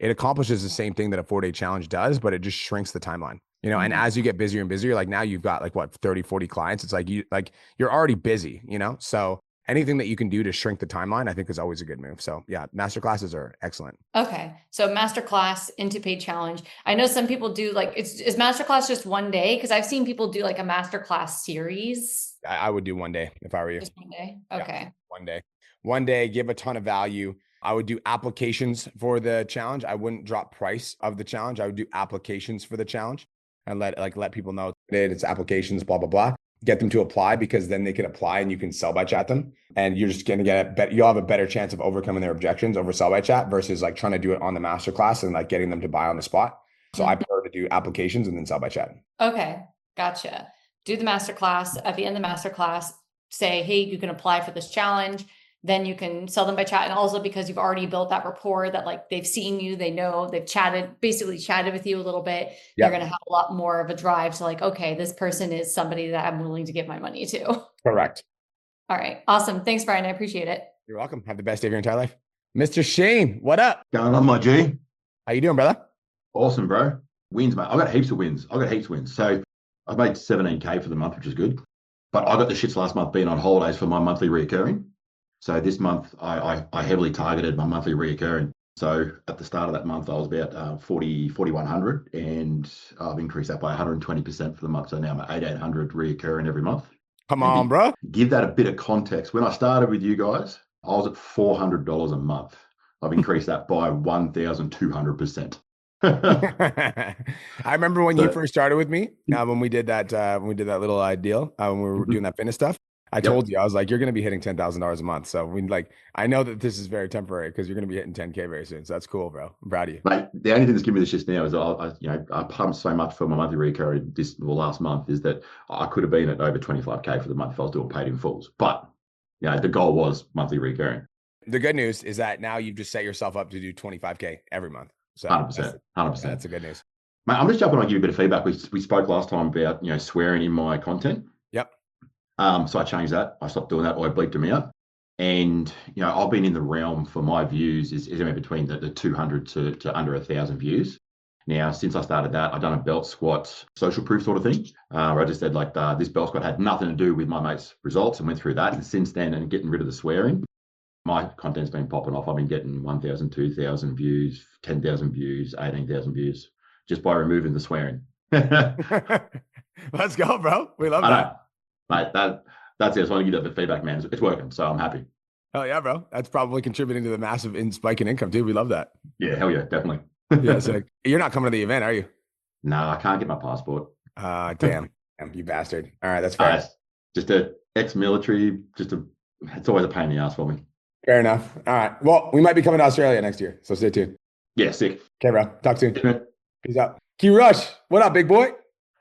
accomplishes the same thing that a 4-day challenge does, but it just shrinks the timeline. And as you get busier and busier, like now you've got like what, 30, 40 clients. It's like you're already busy, So anything that you can do to shrink the timeline, I think is always a good move. So yeah, masterclasses are excellent. Okay. So masterclass into paid challenge. I know some people do like, is masterclass just 1 day? Because I've seen people do like a masterclass series. I would do 1 day if I were you. Just 1 day. Okay. Yeah, 1 day. 1 day, give a ton of value. I would do applications for the challenge. I wouldn't drop price of the challenge. I would do applications for the challenge and let people know it's applications, blah, blah, blah. Get them to apply because then they can apply and you can sell by chat them. And you're just going to you'll have a better chance of overcoming their objections over sell by chat versus like trying to do it on the masterclass and like getting them to buy on the spot. So I prefer to do applications and then sell by chat. Okay. Gotcha. Do the masterclass. At the end of the masterclass, say, hey, you can apply for this challenge. Then you can sell them by chat. And also because you've already built that rapport that like they've seen you, they know, they've basically chatted with you a little bit. You're going to have a lot more of a drive to like, okay, this person is somebody that I'm willing to give my money to. Correct. All right. Awesome. Thanks, Brian. I appreciate it. You're welcome. Have the best day of your entire life. Mr. Shane, what up? Going on, my G. How you doing, brother? Awesome, bro. Wins, mate. I've got heaps of wins. So I've made 17K for the month, which is good. But I got the shits last month being on holidays for my monthly reoccurring. So this month, I heavily targeted my monthly reoccurring. So at the start of that month, I was about 4,100, and I've increased that by 120% for the month. So now I'm at 1,800 reoccurring every month. Come on, bro. Give that a bit of context. When I started with you guys, I was at $400 a month. I've increased that by 1,200%. I remember when you first started with me, when we did that little deal, when we were doing that fitness stuff. I told you, I was like, you're going to be hitting $10,000 a month. So I know that this is very temporary because you're going to be hitting 10K very soon. So that's cool, bro. I'm proud of you. Mate, the only thing that's giving me the shits now is I pumped so much for my monthly recurring last month is that I could have been at over 25K for the month if I was doing paid in fulls. But the goal was monthly recurring. The good news is that now you've just set yourself up to do 25K every month. So 100%. That's the good news. Mate, I'm just jumping on, give you a bit of feedback. We spoke last time about, swearing in my content. Yep. So I changed that. I stopped doing that, or I bleeped them out. And, I've been in the realm for my views is in between the 200 to under 1,000 views. Now, since I started that, I've done a belt squat social proof sort of thing. Where I just said this belt squat had nothing to do with my mate's results and went through that. And since then, and getting rid of the swearing, my content's been popping off. I've been getting 1,000, 2,000 views, 10,000 views, 18,000 views just by removing the swearing. Let's go, bro. We love that. Mate, that's it. I just want to give that the feedback, man. It's working, so I'm happy. Hell yeah, bro. That's probably contributing to the massive spike in income, dude. We love that. Yeah, hell yeah, definitely. Yeah, so you're not coming to the event, are you? No, I can't get my passport. Damn, you bastard. All right, that's fair. Just a ex-military. It's always a pain in the ass for me. Fair enough. All right. Well, we might be coming to Australia next year, so stay tuned. Yeah, sick. Okay, bro. Talk soon. Peace out. Key Rush, what up, big boy?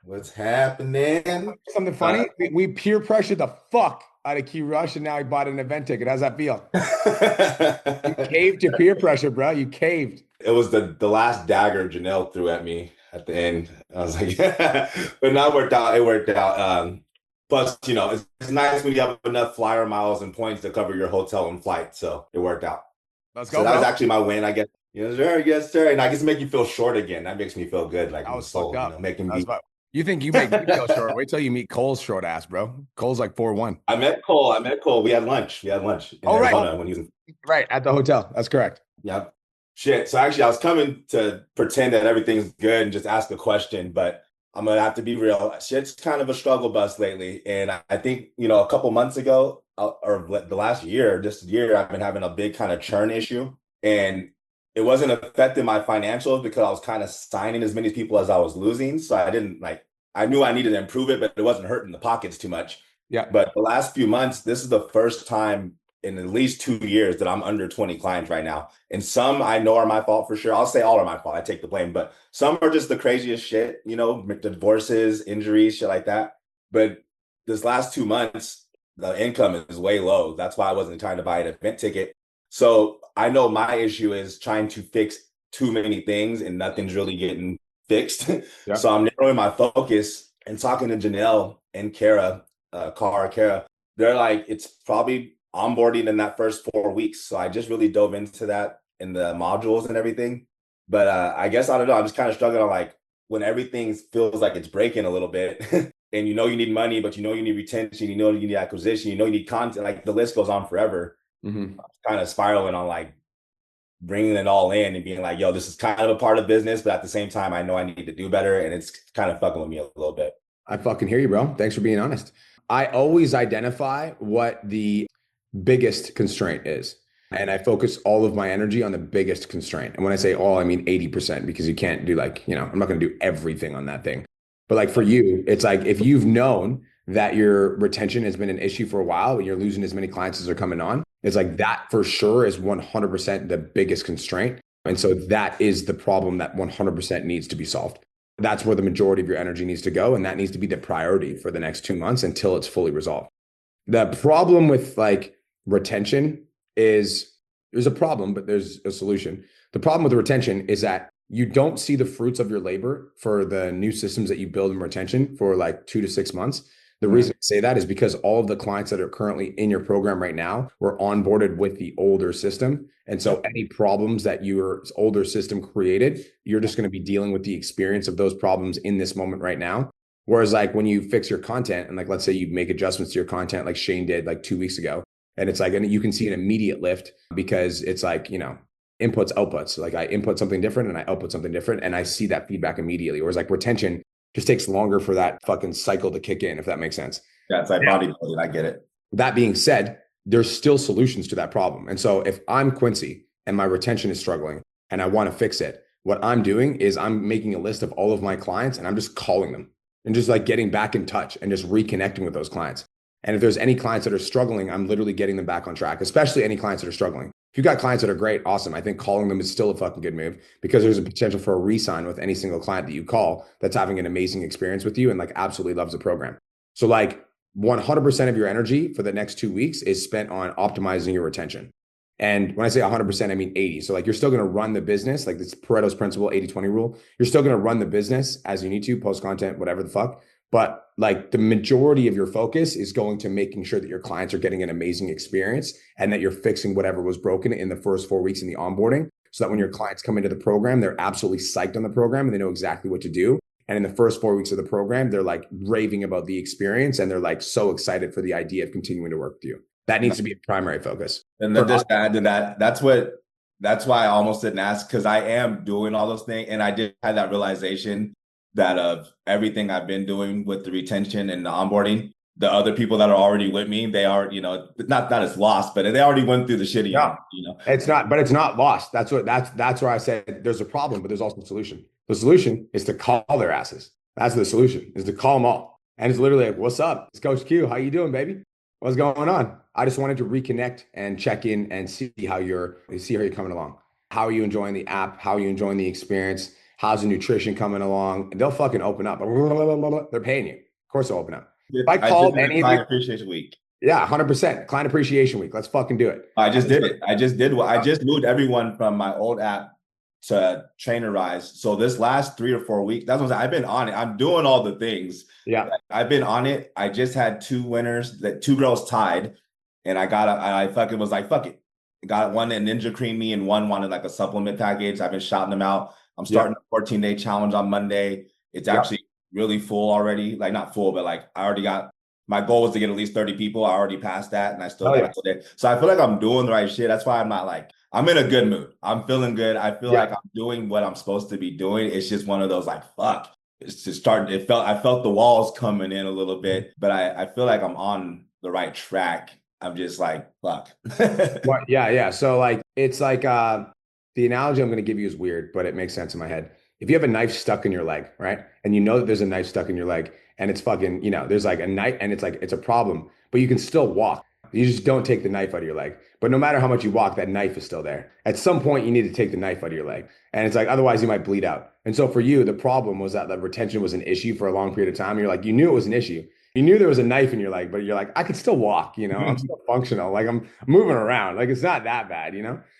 What's happening? Something funny. We peer pressured the fuck out of Key Rush, and now he bought an event ticket. How's that feel? You caved to peer pressure, bro. You caved. It was the last dagger Janelle threw at me at the end. I was like, but now it worked out. Plus, it's nice when you have enough flyer miles and points to cover your hotel and flight. So it worked out. Let's go. So that was bro. actually my win, I guess. Yes, sir. Yes, sir. And I get to make you feel short again. That makes me feel good. Like I in the was soul, fucked up. making That me. was you think you make me feel short? Wait till you meet Cole's short ass, bro. Cole's like 4'1". I met Cole. We had lunch. In Arizona when he was in. Right at the hotel. That's correct. Yeah. Shit. So actually, I was coming to pretend that everything's good and just ask a question, but I'm gonna have to be real. Shit's kind of a struggle bus lately, and I think a couple months ago, or the last year, this year, I've been having a big kind of churn issue, and it wasn't affecting my financials because I was kind of signing as many people as I was losing. So I didn't like. I knew I needed to improve it, but it wasn't hurting the pockets too much. Yeah. But the last few months, this is the first time in at least 2 years that I'm under 20 clients right now. And some I know are my fault for sure. I'll say all are my fault. I take the blame, but some are just the craziest shit, divorces, injuries, shit like that. But this last 2 months, the income is way low. That's why I wasn't trying to buy an event ticket. So I know my issue is trying to fix too many things and nothing's really getting fixed. Yeah. So I'm narrowing my focus and talking to Janelle and Kara, Kara. They're like, it's probably onboarding in that first 4 weeks. So I just really dove into that in the modules and everything. But I guess, I don't know, I'm just kind of struggling on like when everything feels like it's breaking a little bit and you need money, but you need retention, you need acquisition, you need content, like the list goes on forever. Mm-hmm. I'm kind of spiraling on like bringing it all in and being like, yo, this is kind of a part of business, but at the same time, I know I need to do better. And it's kind of fucking with me a little bit. I fucking hear you, bro. Thanks for being honest. I always identify what the biggest constraint is. And I focus all of my energy on the biggest constraint. And when I say all, I mean 80%, because you can't do like, I'm not going to do everything on that thing. But like for you, it's like if you've known that your retention has been an issue for a while and you're losing as many clients as are coming on, it's like that for sure is 100% the biggest constraint. And so that is the problem that 100% needs to be solved. That's where the majority of your energy needs to go. And that needs to be the priority for the next 2 months until it's fully resolved. The problem with like retention is there's a problem, but there's a solution. The problem with the retention is that you don't see the fruits of your labor for the new systems that you build in retention for like 2 to 6 months. The reason I say that is because all of the clients that are currently in your program right now were onboarded with the older system. And so any problems that your older system created, you're just going to be dealing with the experience of those problems in this moment right now. Whereas like when you fix your content and like, let's say you make adjustments to your content like Shane did like 2 weeks ago, and it's like, and you can see an immediate lift because it's like, inputs, outputs. Like I input something different and I output something different and I see that feedback immediately. Whereas like retention just takes longer for that fucking cycle to kick in, if that makes sense. Yeah, it's like bodybuilding. I get it. That being said, there's still solutions to that problem. And so if I'm Quincy and my retention is struggling and I want to fix it, what I'm doing is I'm making a list of all of my clients and I'm just calling them and just like getting back in touch and just reconnecting with those clients. And if there's any clients that are struggling, I'm literally getting them back on track, especially any clients that are struggling. If you've got clients that are great, awesome. I think calling them is still a fucking good move because there's a potential for a re-sign with any single client that you call that's having an amazing experience with you and like absolutely loves the program. So like 100% of your energy for the next 2 weeks is spent on optimizing your retention. And when I say 100%, I mean 80. So like you're still going to run the business, like this Pareto's principle, 80-20 rule. You're still going to run the business as you need to, post content, whatever the fuck. But like the majority of your focus is going to making sure that your clients are getting an amazing experience and that you're fixing whatever was broken in the first 4 weeks in the onboarding so that when your clients come into the program, they're absolutely psyched on the program and they know exactly what to do. And in the first 4 weeks of the program, they're like raving about the experience and they're like so excited for the idea of continuing to work with you. That needs to be a primary focus. And then just to add to that, that's why I almost didn't ask, because I am doing all those things. And I did have that realization that of everything I've been doing with the retention and the onboarding, the other people that are already with me, they are, not as lost, but they already went through the shitty. Yeah. It's not lost. That's where I said there's a problem, but there's also a solution. The solution is to call their asses. That's the solution, is to call them all. And it's literally like, what's up? It's Coach Q. How you doing, baby? What's going on? I just wanted to reconnect and check in and see how you're coming along. How are you enjoying the app? How are you enjoying the experience? How's the nutrition coming along? And they'll fucking open up. They're paying you. Of course they'll open up. If I called any Client Appreciation Week. Yeah, 100%. Client Appreciation Week. Let's fucking do it. I just did it. I just moved everyone from my old app to Trainerize. So this last 3 or 4 weeks, that's what I've been on it. I'm doing all the things. Yeah. I've been on it. I just had 2 winners, that 2 girls tied. And I fucking was like, fuck it. got one at Ninja Creamy and one wanted like a supplement package. I've been shouting them out. I'm starting a 14-day challenge on Monday. It's actually really full already. Like not full, but like I already got, my goal was to get at least 30 people. I already passed that and I still got it. So I feel like I'm doing the right shit. That's why I'm not like, I'm in a good mood. I'm feeling good. I feel like I'm doing what I'm supposed to be doing. It's just one of those like, fuck. It's just starting. I felt the walls coming in a little bit, but I feel like I'm on the right track. I'm just like, fuck. Yeah. So like, it's like, the analogy I'm going to give you is weird, but it makes sense in my head. If you have a knife stuck in your leg, right? And you know that there's a knife stuck in your leg and it's fucking, there's like a knife and it's like, it's a problem, but you can still walk. You just don't take the knife out of your leg. But no matter how much you walk, that knife is still there. At some point, you need to take the knife out of your leg. And it's like, otherwise you might bleed out. And so for you, the problem was that the retention was an issue for a long period of time. You're like, you knew it was an issue. You knew there was a knife in your leg, but you're like, I could still walk, I'm still functional. Like I'm moving around. Like it's not that bad,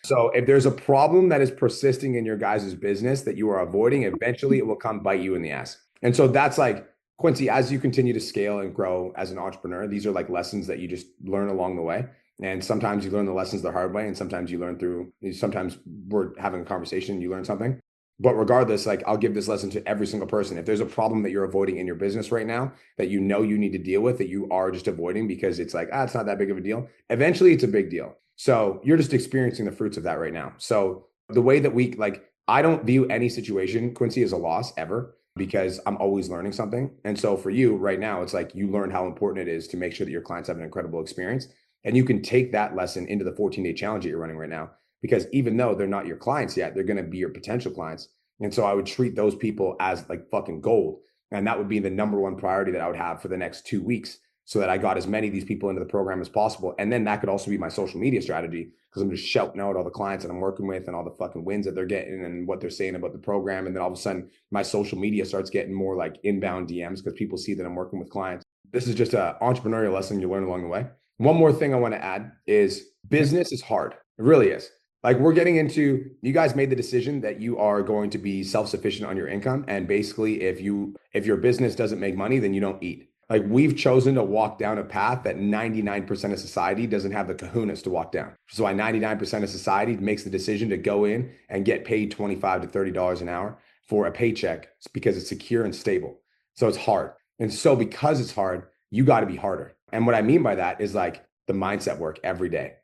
So if there's a problem that is persisting in your guys' business that you are avoiding, eventually it will come bite you in the ass. And so that's like, Quincy, as you continue to scale and grow as an entrepreneur, these are like lessons that you just learn along the way. And sometimes you learn the lessons the hard way. And sometimes you learn sometimes we're having a conversation and you learn something. But regardless, like I'll give this lesson to every single person. If there's a problem that you're avoiding in your business right now that you need to deal with, that you are just avoiding because it's like, it's not that big of a deal. Eventually it's a big deal. So you're just experiencing the fruits of that right now. So the way that I don't view any situation, Quincy, as a loss ever, because I'm always learning something. And so for you right now, it's like you learn how important it is to make sure that your clients have an incredible experience. And you can take that lesson into the 14-day challenge that you're running right now, because even though they're not your clients yet, they're going to be your potential clients. And so I would treat those people as like fucking gold. And that would be the number one priority that I would have for the next 2 weeks, so that I got as many of these people into the program as possible. And then that could also be my social media strategy, because I'm just shouting out all the clients that I'm working with and all the fucking wins that they're getting and what they're saying about the program. And then all of a sudden my social media starts getting more like inbound DMs because people see that I'm working with clients. This is just an entrepreneurial lesson you learn along the way. One more thing I want to add is business is hard. It really is. Like we're getting into, you guys made the decision that you are going to be self-sufficient on your income. And basically if your business doesn't make money, then you don't eat. Like we've chosen to walk down a path that 99% of society doesn't have the kahunas to walk down. So why 99% of society makes the decision to go in and get paid $25 to $30 an hour for a paycheck. It's because it's secure and stable. So it's hard. And so because it's hard, you got to be harder. And what I mean by that is like the mindset work every day,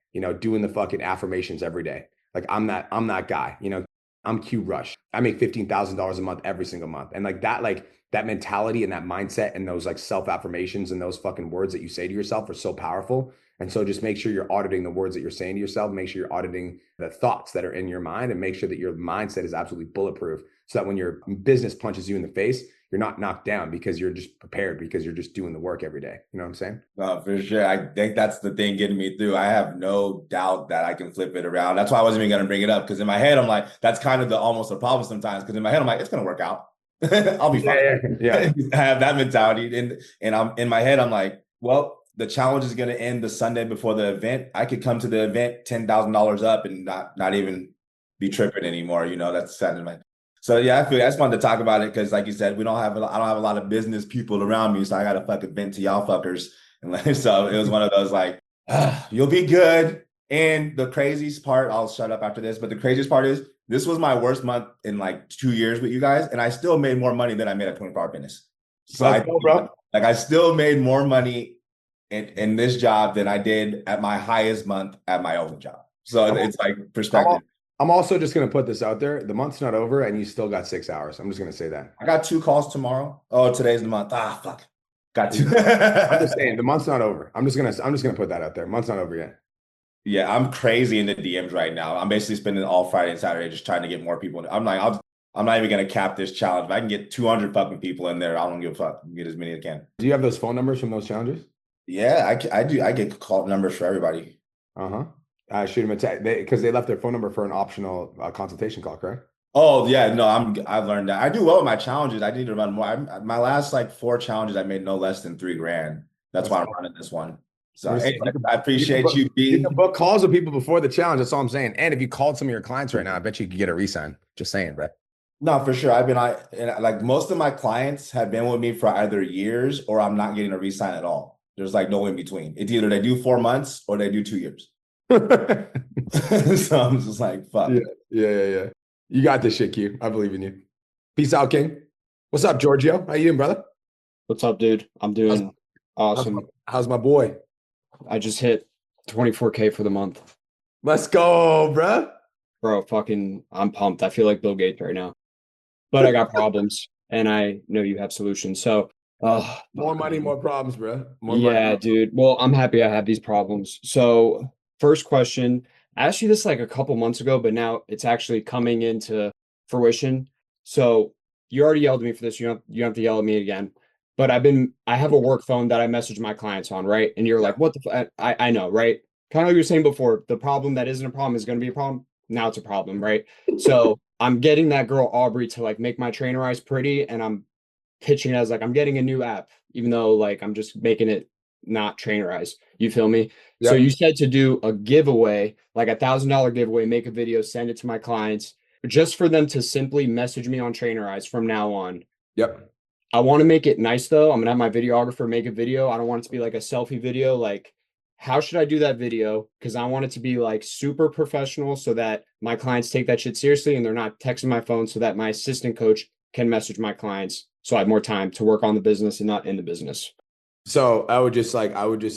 doing the fucking affirmations every day. Like I'm that guy, I'm Q Rush. I make $15,000 a month every single month. And like that mentality and that mindset and those like self-affirmations and those fucking words that you say to yourself are so powerful. And so just make sure you're auditing the words that you're saying to yourself, make sure you're auditing the thoughts that are in your mind, and make sure that your mindset is absolutely bulletproof, so that when your business punches you in the face, you're not knocked down because you're just prepared, because you're just doing the work every day. You know what I'm saying? For sure. I think that's the thing getting me through. I have no doubt that I can flip it around. That's why I wasn't even going to bring it up, because in my head, I'm like, that's kind of almost a problem sometimes, because in my head, I'm like, it's going to work out. I'll be fine. Yeah. I have that mentality. And I'm in my head, I'm like, well, the challenge is going to end the Sunday before the event. I could come to the event $10,000 up and not even be tripping anymore. That's setting my. So yeah, I just wanted to talk about it because, like you said, I don't have a lot of business people around me, so I got to fucking vent to y'all fuckers. And so it was one of those like, you'll be good. And the craziest part, I'll shut up after this, but the craziest part is this was my worst month in like 2 years with you guys, and I still made more money than I made at 24 Hour Fitness. So I still made more money in this job than I did at my highest month at my old job. So it's like perspective. I'm also just going to put this out there. The month's not over and you still got 6 hours. I'm just going to say that. I got 2 calls tomorrow. Oh, today's the month. Fuck. Got 2. I'm just saying the month's not over. I'm just going to put that out there. Month's not over yet. Yeah, I'm crazy in the DMs right now. I'm basically spending all Friday and Saturday just trying to get more people. I'm like, I'm not even going to cap this challenge. If I can get 200 fucking people in there, I don't give a fuck. Get as many as I can. Do you have those phone numbers from those challenges? Yeah, I do. I get call numbers for everybody. Shoot them a text because they left their phone number for an optional consultation call, correct? Oh yeah, no, I've learned that. I do well with my challenges. I need to run more. My last like 4 challenges, I made no less than $3,000. That's why I'm running this one. So I appreciate you being. You can book calls with people before the challenge. That's all I'm saying. And if you called some of your clients right now, I bet you could get a re-sign. Just saying, bro. No, for sure. Like most of my clients have been with me for either years or I'm not getting a re-sign at all. There's like no in between. It's either they do 4 months or they do 2 years. So I'm just like, fuck. Yeah. You got this shit, Q. I believe in you. Peace out, King. What's up, Giorgio? How you doing, brother? What's up, dude? I'm doing awesome. How's my boy? I just hit 24K for the month. Let's go, bruh. Bro, fucking, I'm pumped. I feel like Bill Gates right now. But I got problems, and I know you have solutions. So, more money, more problems, bro. Yeah, dude. Well, I'm happy I have these problems. So, first question, I asked you this like a couple months ago, but now it's actually coming into fruition. So, you already yelled at me for this. You don't have to yell at me again. But I have a work phone that I message my clients on, right? And you're like, what the I know, right? Kind of like you were saying before, the problem that isn't a problem is going to be a problem. Now it's a problem, right? So I'm getting that girl Aubrey to like make my trainer eyes pretty, and I'm pitching it as like I'm getting a new app, even though like I'm just making it not trainer eyes. You feel me? So Yep. you said to do a giveaway, like $1,000 giveaway, make a video, send it to my clients, just for them to simply message me on trainer eyes from now on. Yep. I want to make it nice though. I'm gonna have my videographer make a video. I don't want it to be like a selfie video. Like, how should I do that video? Because I want it to be like super professional so that my clients take that shit seriously and they're not texting my phone, so that my assistant coach can message my clients so I have more time to work on the business and not in the business. So I would just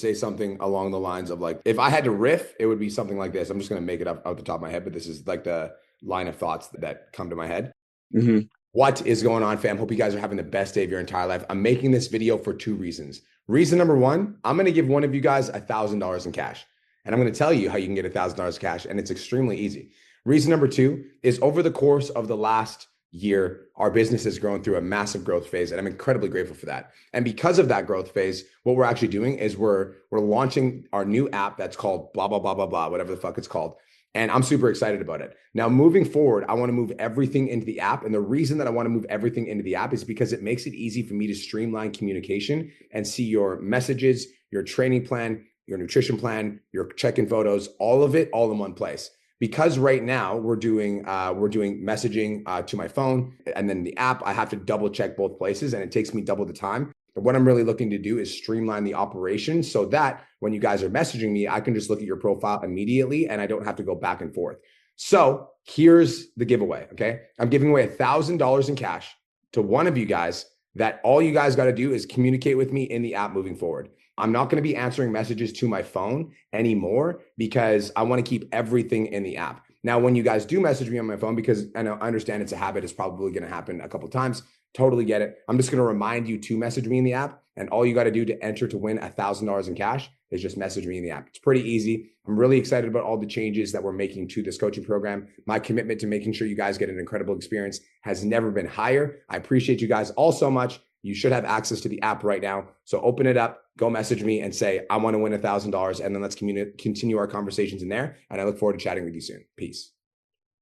say something along the lines of like, if I had to riff, it would be something like this. I'm just gonna make it up out the top of my head, but this is like the line of thoughts that come to my head. Mm-hmm. What is going on, fam? Hope you guys are having the best day of your entire life. I'm making this video for 2 reasons. Reason number 1, I'm going to give one of you guys $1,000 in cash. And I'm going to tell you how you can get $1,000 cash. And it's extremely easy. Reason number 2 is over the course of the last year, our business has grown through a massive growth phase. And I'm incredibly grateful for that. And because of that growth phase, what we're actually doing is we're launching our new app that's called blah, blah, blah, blah, blah, whatever the fuck it's called. And I'm super excited about it. Now, moving forward, I want to move everything into the app. And the reason that I want to move everything into the app is because it makes it easy for me to streamline communication and see your messages, your training plan, your nutrition plan, your check-in photos, all of it, all in one place. Because right now we're doing messaging to my phone, and then the app, I have to double check both places, and it takes me double the time. But what I'm really looking to do is streamline the operation so that when you guys are messaging me, I can just look at your profile immediately and I don't have to go back and forth. So here's the giveaway, okay? I'm giving away $1,000 in cash to one of you guys that all you guys got to do is communicate with me in the app moving forward. I'm not going to be answering messages to my phone anymore because I want to keep everything in the app. Now, when you guys do message me on my phone, because I understand it's a habit, it's probably going to happen a couple of times. Totally get it. I'm just going to remind you to message me in the app. And all you got to do to enter to win $1,000 in cash is just message me in the app. It's pretty easy. I'm really excited about all the changes that we're making to this coaching program. My commitment to making sure you guys get an incredible experience has never been higher. I appreciate you guys all so much. You should have access to the app right now. So open it up, go message me and say, I want to win $1,000. And then let's continue our conversations in there. And I look forward to chatting with you soon. Peace.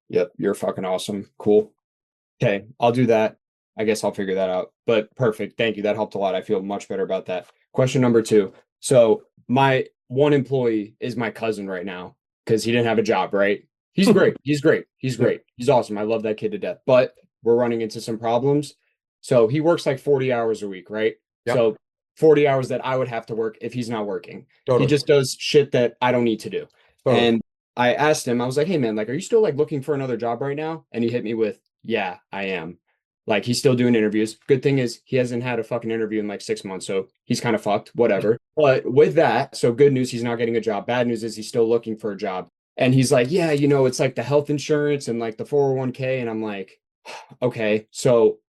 Yep. You're fucking awesome. Cool. Okay. I'll do that. I guess I'll figure that out. But perfect. Thank you. That helped a lot. I feel much better about that. Question number 2. So my one employee is my cousin right now because he didn't have a job, right? He's great. He's great. He's great. He's awesome. I love that kid to death. But we're running into some problems. So he works like 40 hours a week, right? Yep. So 40 hours that I would have to work if he's not working. Totally. He just does shit that I don't need to do. Totally. And I asked him, I was like, hey man, like, are you still like looking for another job right now? And he hit me with, yeah, I am. Like, he's still doing interviews. Good thing is he hasn't had a fucking interview in like 6 months. So he's kind of fucked, whatever. But with that, so good news, he's not getting a job. Bad news is he's still looking for a job. And he's like, yeah, you know, it's like the health insurance and like the 401k. And I'm like, okay, so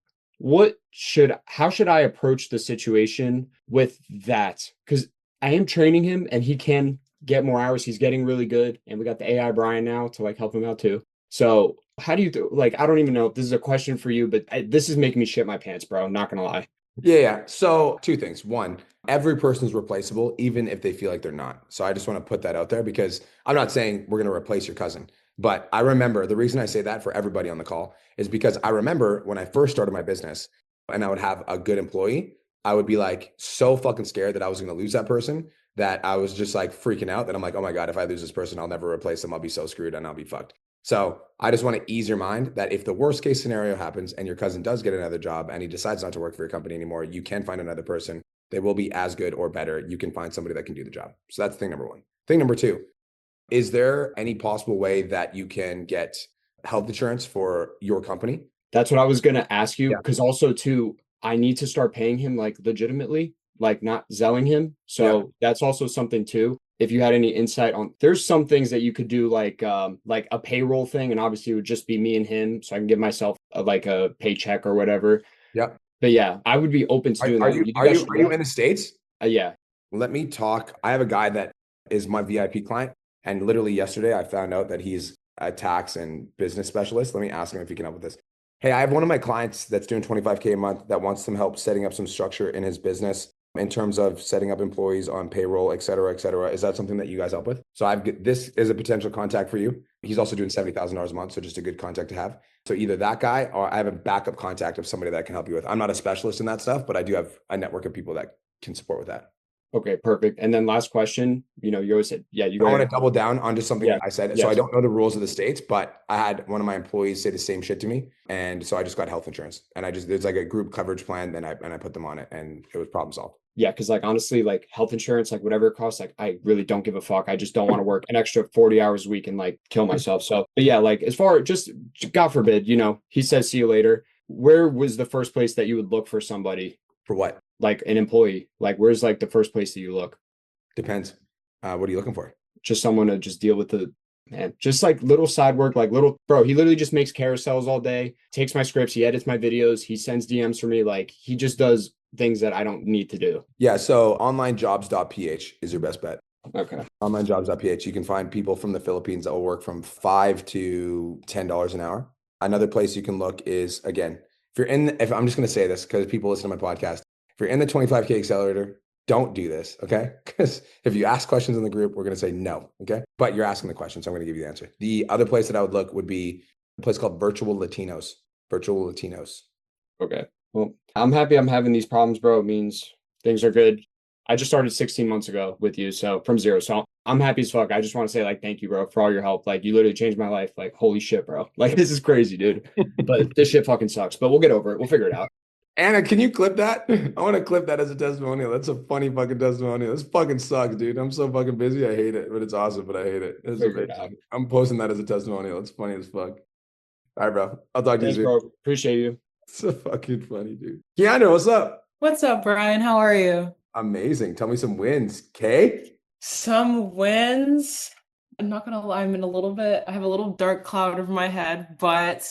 how should I approach the situation with that? Because I am training him and he can get more hours. He's getting really good. And we got the AI Brian now to like help him out too. So how do you do, like, I don't even know if this is a question for you, but this is making me shit my pants, bro. I'm not going to lie. Yeah. So 2 things. 1, every person's replaceable, even if they feel like they're not. So I just want to put that out there because I'm not saying we're going to replace your cousin. But I remember the reason I say that for everybody on the call is because I remember when I first started my business and I would have a good employee, I would be like so fucking scared that I was going to lose that person that I was just like freaking out that I'm like, oh my God, if I lose this person, I'll never replace them. I'll be so screwed and I'll be fucked. So I just want to ease your mind that if the worst case scenario happens and your cousin does get another job and he decides not to work for your company anymore, you can find another person. They will be as good or better. You can find somebody that can do the job. So that's thing number 1. Thing number 2, Is there any possible way that you can get health insurance for your company? That's what I was gonna ask you, Yeah. because also too, I need to start paying him like legitimately, like not zelling him. So that's also something too. If you had any insight on, there's some things that you could do like a payroll thing, and obviously it would just be me and him, so I can give myself like a paycheck or whatever. Yep. But yeah, I would be open to doing Are that. you You are guys you should are you work. in the States? Yeah. Let me talk. I have a guy that is my VIP client, and literally yesterday I found out that he's a tax and business specialist. Let me ask him if he can help with this. Hey, I have one of my clients that's doing 25K a month that wants some help setting up some structure in his business in terms of setting up employees on payroll, et cetera, et cetera. Is that something that you guys help with? So this is a potential contact for you. He's also doing $70,000 a month, so just a good contact to have. So either that guy or I have a backup contact of somebody that I can help you with. I'm not a specialist in that stuff, but I do have a network of people that can support with that. Okay, perfect. And then last question, you always said, yeah, you I want to go. double down on just something Yeah. that I said. So I Yes. don't know the rules of the States, but I had one of my employees say the same shit to me. And so I just got health insurance, and there's like a group coverage plan. Then I put them on it, and it was problem solved. Yeah, because like honestly, like health insurance, like whatever it costs, like I really don't give a fuck. I just don't want to work an extra 40 hours a week and like kill myself. So but yeah, like as far just God forbid, he says see you later. Where was the first place that you would look for somebody? For what? Like an employee? Like where's like the first place that you look? Depends. What are you looking for? Just someone to just deal with the man, just like little side work, like little bro. He literally just makes carousels all day, takes my scripts, he edits my videos, he sends DMs for me. Like he just does things that I don't need to do. Yeah. So onlinejobs.ph is your best bet. Okay. Onlinejobs.ph. You can find people from the Philippines that will work from $5 to $10 an hour. Another place you can look is, again, if I'm just going to say this because people listen to my podcast, if you're in the 25K accelerator, don't do this. Okay. Because if you ask questions in the group, we're going to say no. Okay. But you're asking the question, so I'm going to give you the answer. The other place that I would look would be a place called Virtual Latinos. Virtual Latinos. Okay. Well, I'm happy I'm having these problems, bro. It means things are good. I just started 16 months ago with you, so from zero. So I'm happy as fuck. I just want to say, like, thank you, bro, for all your help. Like, you literally changed my life. Like, holy shit, bro. Like, this is crazy, dude. But this shit fucking sucks. But we'll get over it. We'll figure it out. Anna, can you clip that? I want to clip that as a testimonial. That's a funny fucking testimonial. This fucking sucks, dude. I'm so fucking busy. I hate it, but it's awesome, but I hate it. It's amazing. I'm posting that as a testimonial. It's funny as fuck. All right, bro. I'll talk to you soon. Bro. Appreciate you. So fucking funny, dude. Keandra, what's up? What's up, Brian? How are you? Amazing. Tell me some wins, Kay. Some wins. I'm not gonna lie, I have a little dark cloud over my head, but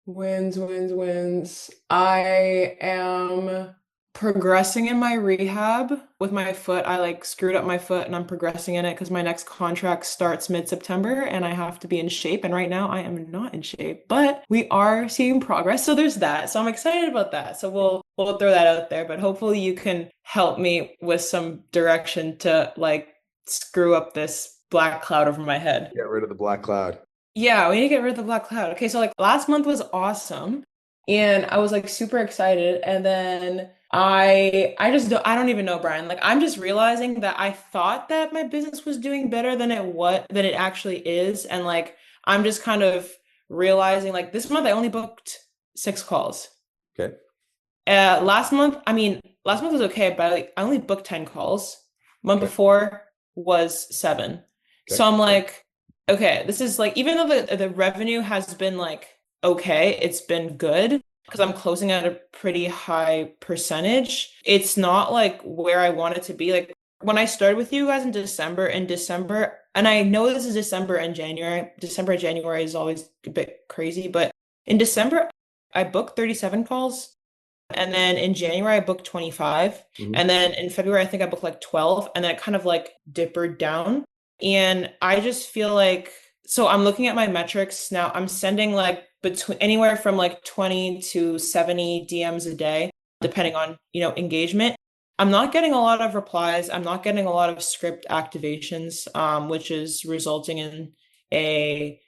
wins. I am progressing in my rehab with my foot. I like screwed up my foot and I'm progressing in it because my next contract starts mid-September and I have to be in shape. And right now I am not in shape, but we are seeing progress. So there's that. So I'm excited about that. So we'll throw that out there, but hopefully you can help me with some direction to like screw up this black cloud over my head. Get rid of the black cloud. Yeah, we need to get rid of the black cloud. Okay, so like last month was awesome and I was like super excited, and then I don't even know, Brian. Like I'm just realizing that I thought that my business was doing better than it actually is, and like I'm just kind of realizing like this month I only booked 6 calls. Okay. Last month was okay, but like I only booked 10 calls. Month before was 7. Okay. So I'm like, okay, this is like, even though the revenue has been like, okay, it's been good because I'm closing at a pretty high percentage. It's not like where I want it to be. Like when I started with you guys in December, and I know this is December and January is always a bit crazy, but in December, I booked 37 calls. And then in January, I booked 25. Mm-hmm. And then in February, I think I booked like 12. And then it kind of like dippered down. And I just feel like, so I'm looking at my metrics now. I'm sending like anywhere from like 20 to 70 DMs a day, depending on, engagement. I'm not getting a lot of replies. I'm not getting a lot of script activations, which is resulting in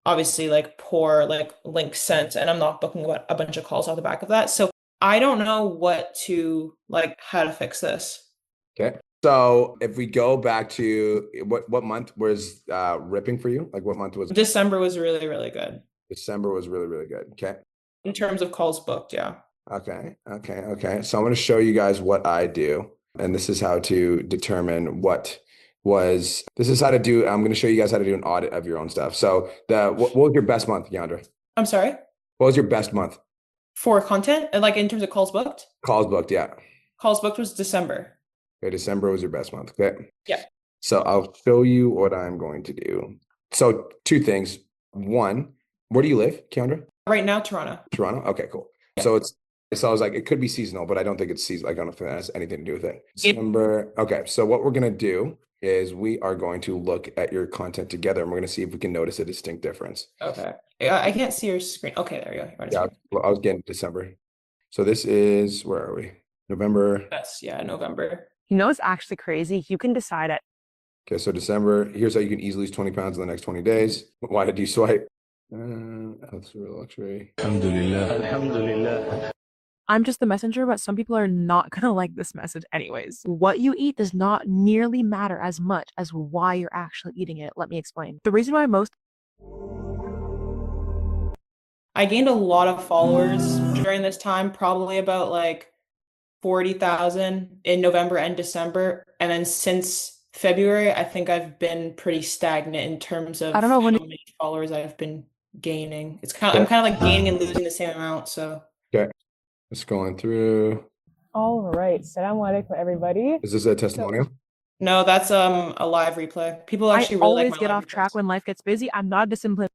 obviously like poor like link sent. And I'm not booking a bunch of calls off the back of that. So I don't know how to fix this. Okay. So if we go back to what month was ripping for you? Like what month was it? December was really, really good. December was really, really good. Okay. In terms of calls booked, yeah. Okay. So I'm going to show you guys what I do. And this is how to determine what was this is how to do. I'm going to show you guys how to do an audit of your own stuff. So what was your best month, Yandra? I'm sorry? What was your best month? For content, like in terms of calls booked? Calls booked, yeah. Calls booked was December. Okay, December was your best month. Okay. Yeah. So I'll show you what I'm going to do. So 2 things. One, where do you live, Keandra? Right now, Toronto. Toronto? Okay, cool. Yeah. So I was like, it could be seasonal, but I don't think it's seasonal. I don't know if that has anything to do with it. December. Okay, so what we're going to do is we are going to look at your content together and we're going to see if we can notice a distinct difference. Okay. I can't see your screen. Okay, there you go. Yeah, well, I was getting December. So this is, where are we? November. Yes, yeah, November. You know, it's actually crazy. You can decide at. Okay, so December, here's how you can easily lose 20 pounds in the next 20 days. Why did you swipe? That's real luxury. Alhamdulillah. Alhamdulillah. I'm just the messenger, but some people are not going to like this message anyways. What you eat does not nearly matter as much as why you're actually eating it. Let me explain. The reason why I gained a lot of followers during this time, probably about like 40,000 in November and December. And then since February, I think I've been pretty stagnant in terms of I don't know how many followers I've been gaining. I'm kind of like gaining and losing the same amount. So Okay, just going through. All right. Assalamu alaikum, everybody. Is this a testimonial? no, that's a live replay. People actually I really always like my get live off track when life gets busy. I'm not disciplined.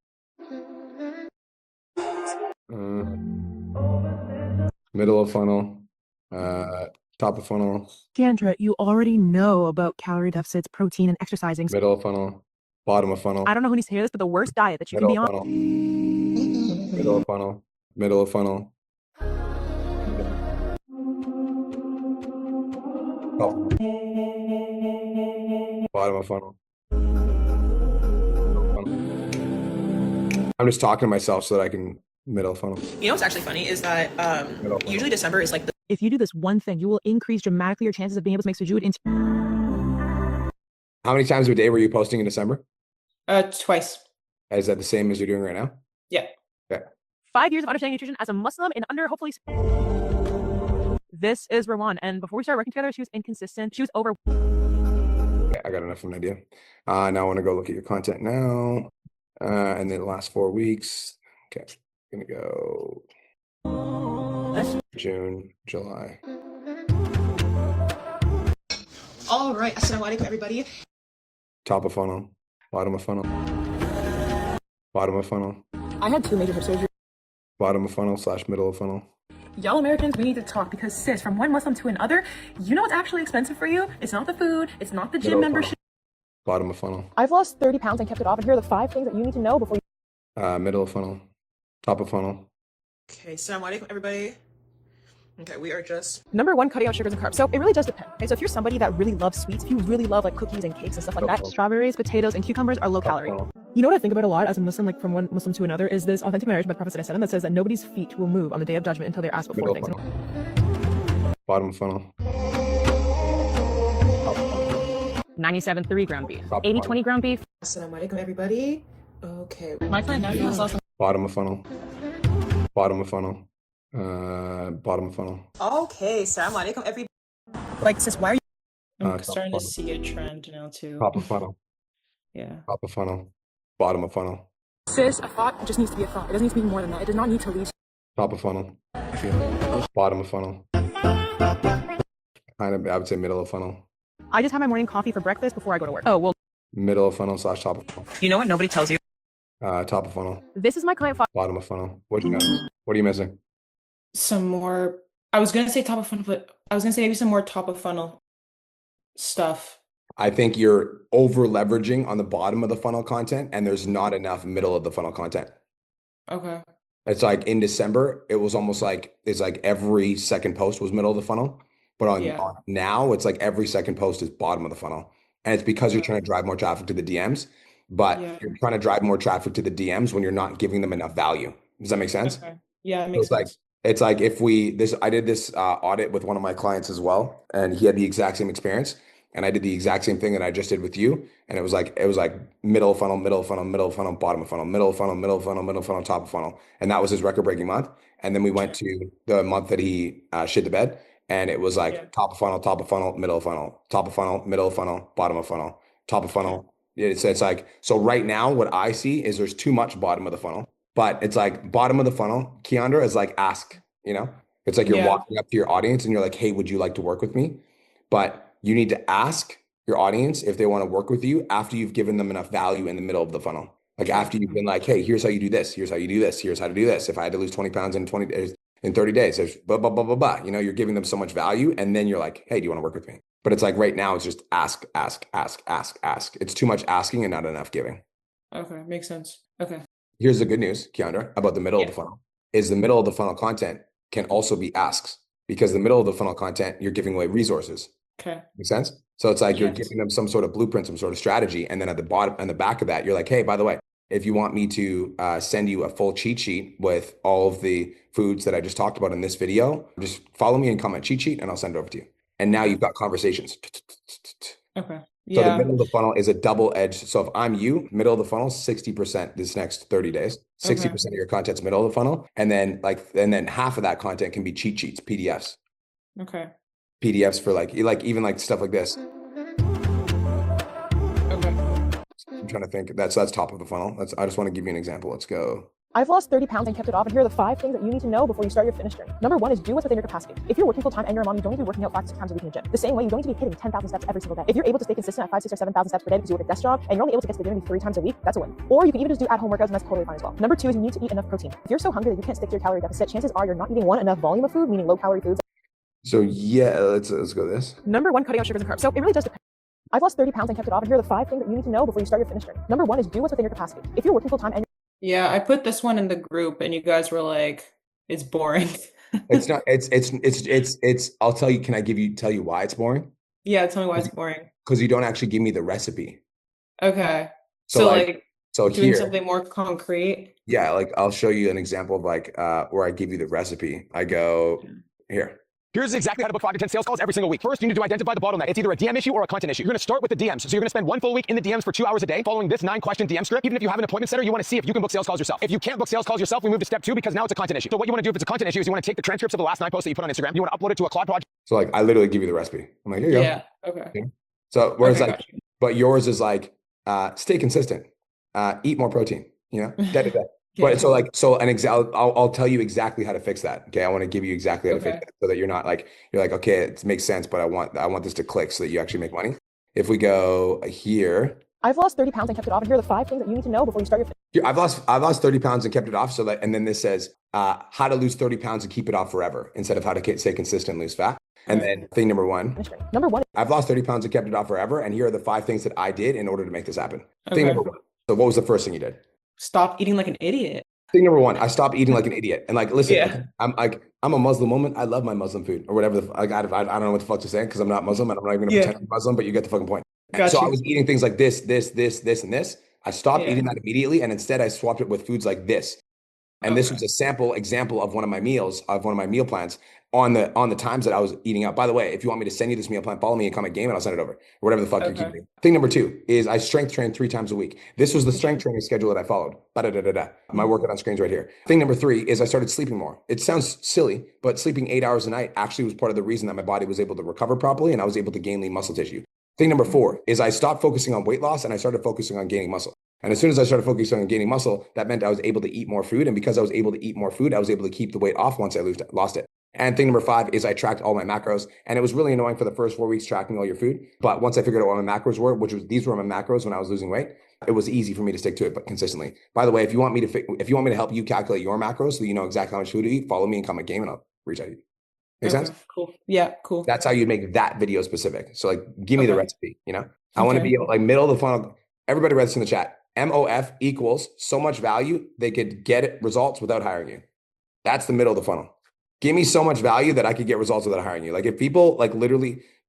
Middle of funnel, top of funnel, Deandra, you already know about calorie deficits, protein, and exercising. middle of funnel, bottom of funnel, I don't know who needs to hear this, but the worst diet that you can middle be of on. funnel, middle of funnel, middle of funnel, top, bottom of funnel. I'm just talking to myself so that I can middle of funnel. You know what's actually funny is that Middle funnel. usually December is like the If you do this one thing, you will increase dramatically your chances of being able to make sujood into. How many times a day were you posting in December? twice. Is that the same as you're doing right now? Yeah. Okay. 5 years of understanding nutrition as a Muslim in under hopefully. This is Rawan, and before we started working together, she was inconsistent. She was over. Okay, I got enough of an idea. Now I want to go look at your content now. And then the last 4 weeks. Okay, gonna go June, July. All right. Assalamu alaikum, everybody. Top of funnel, bottom of funnel, bottom of funnel, I had 2 major hip surgeries. bottom of funnel / middle of funnel. Y'all Americans, we need to talk because sis, from one Muslim to another, you know what's actually expensive for you? It's not the food, it's not the Middle gym of membership. funnel, bottom of funnel, I've lost 30 pounds and kept it off, and here are the 5 things that you need to know before you. middle of funnel, top of funnel. Okay. Assalamu alaikum, everybody. Okay, we are just Number 1, cutting out sugars and carbs. So it really does depend. Okay, so if you're somebody that really loves sweets, if you really love like cookies and cakes and stuff like that, strawberries, potatoes, and cucumbers are low calorie. You know what I think about a lot as a Muslim, like from one Muslim to another, is this authentic marriage by Prophet ﷺ that says that nobody's feet will move on the day of judgment until they're asked before Middle of things. Bottom of funnel, 97 3-ground beef, Top 80 one. 20 ground beef. Assalamu alaikum, everybody. Okay. My friend now is also. bottom of funnel, bottom of funnel, bottom of funnel. Okay. Assalamu alaikum, everybody. Like, sis, why are you? I'm top starting to funnel. see a trend now too. Top of funnel, Yeah. top of funnel, bottom of funnel, Sis, a thought just needs to be a thought. It doesn't need to be more than that. It does not need to lead. top of funnel, bottom of funnel. Kind of, I would say middle of funnel, I just have my morning coffee for breakfast before I go to work. Oh, well, middle of funnel / top of funnel, You know what nobody tells you? top of funnel, this is my client. bottom of funnel. What do you miss? What are you missing? Some more. I was gonna say top of funnel, but I was gonna say maybe some more top of funnel stuff. I think you're over leveraging on the bottom of the funnel content, and there's not enough middle of the funnel content. Okay. It's like in December, it was almost like it's like every second post was middle of the funnel, but on now it's like every second post is bottom of the funnel, and it's because you're trying to drive more traffic to the DMs, but you're trying to drive more traffic to the DMs when you're not giving them enough value. Does that make sense? Okay. Yeah, it So makes it's like sense. it's like if I did this audit with one of my clients as well, and he had the exact same experience, and I did the exact same thing that I just did with you, and it was like middle of funnel, middle of funnel, middle of funnel, bottom of funnel, middle of funnel, middle of funnel, middle of funnel, top of funnel, and that was his record-breaking month. And then we went to the month that he shit the bed, and it was like top of funnel, middle of funnel, top of funnel, middle of funnel, bottom of funnel, top of funnel. It's like, so right now what I see is there's too much bottom of the funnel, but it's like bottom of the funnel, Keandra, is like ask, it's like you're Yeah. walking up to your audience and you're like, hey, would you like to work with me? But you need to ask your audience if they want to work with you after you've given them enough value in the middle of the funnel. Like after you've been like, hey, here's how you do this. Here's how you do this. Here's how to do this. If I had to lose 20 pounds in 20 days, in 30 days, there's blah, blah, blah, blah, blah. You're giving them so much value. And then you're like, hey, do you want to work with me? But it's like right now it's just ask. It's too much asking and not enough giving. Okay, makes sense. Okay. Here's the good news, Keandra, about the middle of the funnel is the middle of the funnel content can also be asks, because the middle of the funnel content, you're giving away resources. Okay. Make sense? So it's like you're Yes. giving them some sort of blueprint, some sort of strategy. And then at the bottom and the back of that, you're like, hey, by the way, if you want me to send you a full cheat sheet with all of the foods that I just talked about in this video, just follow me and comment cheat sheet and I'll send it over to you. And now you've got conversations. Okay. So the Yeah. middle of the funnel is a double edge. So if I'm you, middle of the funnel, 60% this next 30 days, 60% of your content's middle of the funnel. And then half of that content can be cheat sheets, PDFs. Okay. PDFs for like even like stuff like this. Okay. I'm trying to think. That's top of the funnel. I just want to give you an example. Let's go. I've lost 30 pounds and kept it off, and here are the 5 things that you need to know before you start your fitness journey. Number 1 is do what's within your capacity. If you're working full time and you're a mom, you don't need to be working out 5 to 6 times a week in the gym. The same way, you don't need to be hitting 10,000 steps every single day. If you're able to stay consistent at 5, 6, or 7,000 steps per day because you work a desk job and you're only able to get to the gym maybe 3 times a week, that's a win. Or you can even just do at-home workouts, and that's totally fine as well. Number 2 is you need to eat enough protein. If you're so hungry that you can't stick to your calorie deficit, chances are you're not eating enough volume of food, meaning low calorie foods. So yeah, let's go this. Number 1, cutting out sugars and carbs. So it really does depend. I've lost 30 pounds and kept it off, and here are the 5 things that you need to know before you start your fitness journey. Number 1 is do what's within your capacity. If you're working full time and Yeah, I put this one in the group and you guys were like, it's boring. It's not. It's. I'll tell you. Can I tell you why it's boring? Yeah, tell me why it's boring. Because you don't actually give me the recipe. Okay. So, So like, like so doing here, something more concrete. yeah, like I'll show you an example of like where I give you the recipe. I go here. Here's exactly how to book 5 to 10 sales calls every single week. First, you need to identify the bottleneck. It's either a DM issue or a content issue. You're going to start with the DMs. So you're going to spend 1 full week in the DMs for 2 hours a day following this 9-question DM script. Even if you have an appointment setter, you want to see if you can book sales calls yourself. If you can't book sales calls yourself, we move to step 2 because now it's a content issue. So what you want to do if it's a content issue is you want to take the transcripts of the last 9 posts that you put on Instagram. You want to upload it to a Claude project. So like I literally give you the recipe. I'm like, here you go. Yeah. Okay. Yeah. So whereas Okay, like, but yours is like stay consistent, eat more protein. Da, da, da. But so an example, I'll tell you exactly how to fix that. Okay, I want to give you exactly how to fix that so that you're not like okay, it makes sense, but I want this to click so that you actually make money. If we go here, I've lost 30 pounds and kept it off, and here are the 5 things that you need to know before you start your fitness. I've lost 30 pounds and kept it off. So that, and then this says how to lose 30 pounds and keep it off forever instead of how to stay consistent and lose fat. And then thing number 1, Number 1, I've lost 30 pounds and kept it off forever. And here are the 5 things that I did in order to make this happen. Okay. Thing number 1. So what was the first thing you did? Stop eating like an idiot. Thing number 1, I stopped eating like an idiot. And like, listen, Yeah. I'm a Muslim woman. I love my Muslim food or whatever. I don't know what the fuck to say because I'm not Muslim and I'm not even gonna pretend I'm Muslim, but you get the fucking point. Got So I you. was eating things like this, and this. I stopped Yeah. eating that immediately. And instead I swapped it with foods like this. And this was a sample example of one of my meals, of one of my meal plans on the times that I was eating out. By the way, if you want me to send you this meal plan, follow me and comment game and I'll send it over or whatever the fuck you're Okay. keeping. Thing number 2 is I strength train 3 times a week. This was the strength training schedule that I followed. My workout on screens right here. Thing number 3 is I started sleeping more. It sounds silly, but sleeping 8 hours a night actually was part of the reason that my body was able to recover properly and I was able to gain lean muscle tissue. Thing number 4 is I stopped focusing on weight loss and I started focusing on gaining muscle. And as soon as I started focusing on gaining muscle, that meant I was able to eat more food. And because I was able to eat more food, I was able to keep the weight off once I lost it. And thing number 5 is I tracked all my macros. And it was really annoying for the first 4 weeks tracking all your food. But once I figured out what my macros were, these were my macros when I was losing weight, it was easy for me to stick to it, but consistently. By the way, if you want me to help you calculate your macros so that you know exactly how much food to eat, follow me and comment game and I'll reach out to you. Make sense? Cool. Yeah, cool. That's how you make that video specific. So like, give me the recipe, I want to be like middle of the funnel. Everybody write this in the chat. MOF equals so much value they could get results without hiring you. That's the middle of the funnel. Give me so much value that I could get results without hiring you. Like if people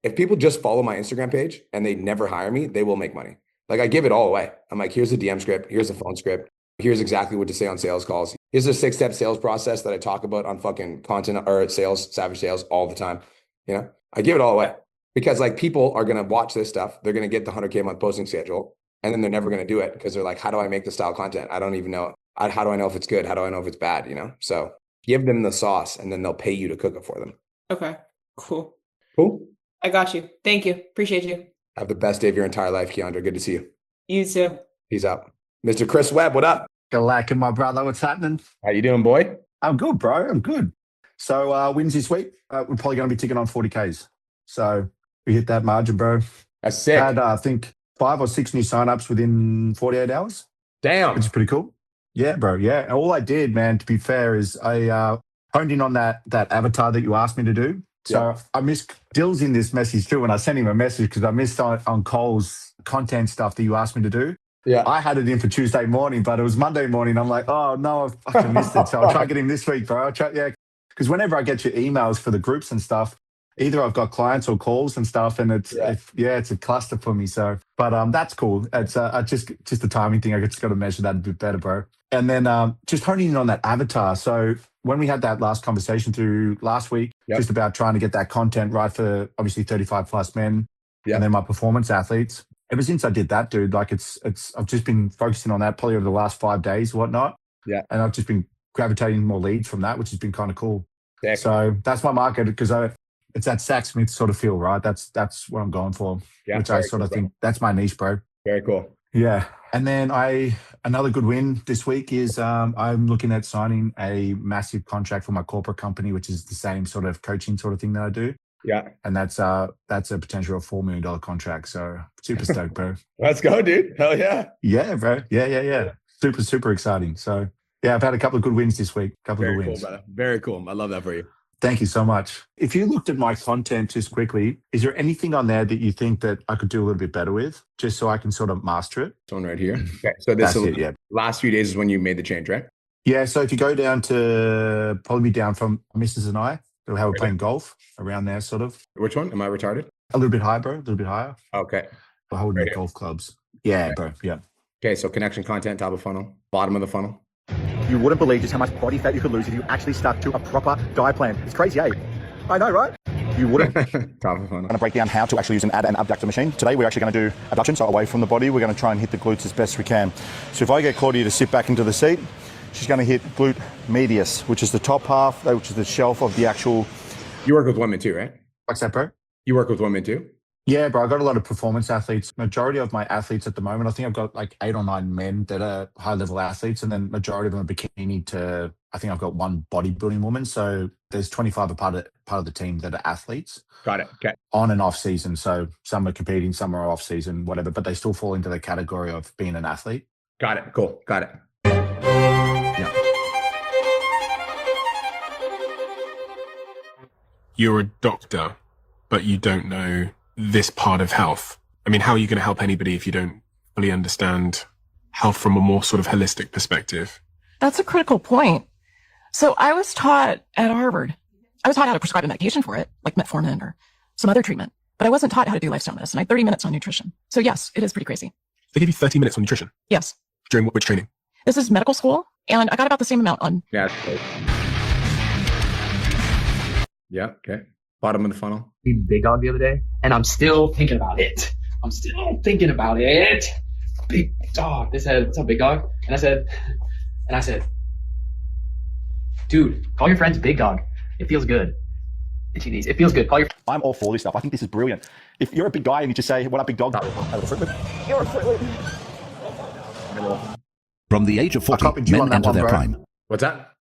if people just follow my Instagram page and they never hire me, they will make money. Like I give it all away. I'm like, here's the DM script. Here's the phone script. Here's exactly what to say on sales calls. Here's a 6-step sales process that I talk about on fucking content or sales, Savage Sales all the time. I give it all away because like people are going to watch this stuff. They're going to get the 100K a month posting schedule. And then they're never going to do it because they're like, how do I make the style content? I don't even know. How do I know if it's good? How do I know if it's bad? So give them the sauce and then they'll pay you to cook it for them. Okay, cool. Cool. I got you. Thank you. Appreciate you. Have the best day of your entire life, Keandra. Good to see you. You too. Peace out. Mr. Chris Webb, what up? Galactic, my brother. What's happening? How you doing, boy? I'm good, bro. I'm good. So wins this week. We're probably going to be ticking on 40Ks. So we hit that margin, bro. That's sick. Had, I think, 5 or 6 new signups within 48 hours. Damn. Which is pretty cool. Yeah, bro. Yeah. And all I did, man, to be fair, is I honed in on that avatar that you asked me to do. So I missed Dill's in this message too, and I sent him a message because I missed on Cole's content stuff that you asked me to do. Yeah. I had it in for Tuesday morning, but it was Monday morning. I'm like, oh no, I fucking missed it. So I'll try to get him this week, bro. I'll try, yeah. Because whenever I get your emails for the groups and stuff, either I've got clients or calls and stuff, and it's a cluster for me. So, but that's cool. It's just a timing thing. I just got to measure that a bit better, bro. And then just honing in on that avatar. So when we had that last conversation through last week, just about trying to get that content right for obviously 35 plus men, and then my performance athletes. Ever since I did that, dude, like I've just been focusing on that probably over the last 5 days, whatnot. Yeah. And I've just been gravitating more leads from that, which has been kind of cool. Yeah. So that's my market because it's that Zach Smith sort of feel, right? That's what I'm going for, which I sort of think that's my niche, bro. Very cool. Yeah. And then another good win this week is I'm looking at signing a massive contract for my corporate company, which is the same sort of coaching sort of thing that I do. Yeah. And that's a potential $4 million contract. So super stoked, bro. Let's go, dude. Hell yeah. Yeah, bro. Yeah. Super, super exciting. So yeah, I've had a couple of good wins this week. Very cool, brother. Very cool. I love that for you. Thank you so much. If you looked at my content just quickly, is there anything on there that you think that I could do a little bit better with, just so I can sort of master it? This one right here. Okay. So this last few days is when you made the change, right? Yeah. So if you go down to probably down from Mrs. and I, how we're playing golf around there, sort of. Which one? Am I retarded? A little bit higher, bro. A little bit higher. Okay. We're holding the golf clubs. Yeah, bro. Yeah. Okay. So connection content, top of funnel, bottom of the funnel. You wouldn't believe just how much body fat you could lose if you actually stuck to a proper diet plan. It's crazy, eh? I know, right? You wouldn't. Top of funnel. I'm going to break down how to actually use an ad and abductor machine. Today, we're actually going to do abduction, so away from the body. We're going to try and hit the glutes as best we can. So if I get Claudia to sit back into the seat, she's going to hit glute medius, which is the top half, which is the shelf of the actual... You work with women too, right? What's that, bro? You work with women too? Yeah, bro. I got a lot of performance athletes. Majority of my athletes at the moment, I think I've got like 8 or 9 men that are high-level athletes, and then majority of them are bikini to, I think I've got 1 bodybuilding woman. So there's 25 a part of the team that are athletes. Got it. Okay. On and off season. So some are competing, some are off season, whatever, but they still fall into the category of being an athlete. Got it. Cool. Got it. Yeah. You're a doctor, but you don't know this part of health. I mean, how are you going to help anybody if you don't fully understand health from a more sort of holistic perspective? That's a critical point. So I was taught at Harvard, I was taught how to prescribe a medication for it, like metformin or some other treatment, but I wasn't taught how to do lifestyle medicine. I had 30 minutes on nutrition. So yes, it is pretty crazy. They give you 30 minutes on nutrition? Yes. During which training? This is medical school, and I got about the same amount on. Yeah. Yeah. Okay. Bottom of the funnel. Big Dog the other day, and I'm still thinking about it. Big Dog. They said, "What's up, Big Dog?" And I said, "Dude, call your friends Big Dog. It feels good. It feels good. Call your." I'm all for this stuff. I think this is brilliant. If you're a big guy and you just say, "What up, Big Dog?" You're a Fruit Loop. From the age of 40, men enter their prime. What's that?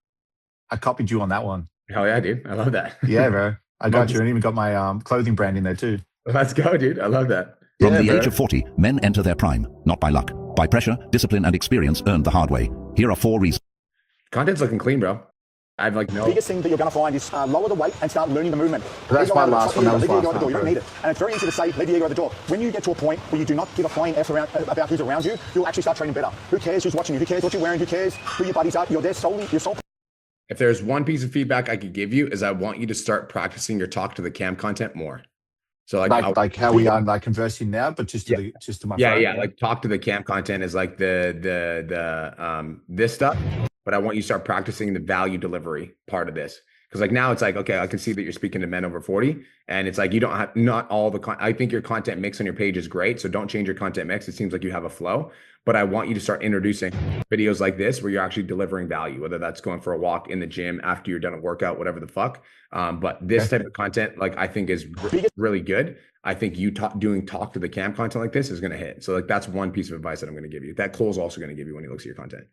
I copied you on that one. Hell yeah, dude. I love that. Yeah, bro. I got you, and even got my clothing brand in there too. Let's go, dude. I love that. From the age of 40, men enter their prime, not by luck. By pressure, discipline, and experience earned the hard way. Here are 4 reasons. Content's looking clean, bro. I've like no. Biggest thing that you're going to find is lower the weight and start learning the movement. That's my last one. That was leave the ego last at the door. You don't one. need it. And it's very easy to say, leave the ego at the door. When you get to a point where you do not give a flying F about who's around you, you'll actually start training better. Who cares who's watching you? Who cares what you're wearing? Who cares who your buddies are? You're there solely, your sole. If there's one piece of feedback I could give you is I want you to start practicing your talk to the cam content more. So like how we are like conversing now, but just to my phone. Yeah. Like talk to the cam content is like the this stuff, but I want you to start practicing the value delivery part of this. Because like now it's like, okay, I can see that you're speaking to men over 40, and it's like you don't have not all the I think your content mix on your page is great, so don't change your content mix. It seems like you have a flow, but I want you to start introducing videos like this where you're actually delivering value, whether that's going for a walk in the gym after you're done a workout, whatever the fuck. But this type of content, like I think is really good. I think you doing talk to the cam content like this is going to hit. So like that's one piece of advice that I'm going to give you. That Cole's also going to give you when he looks at your content.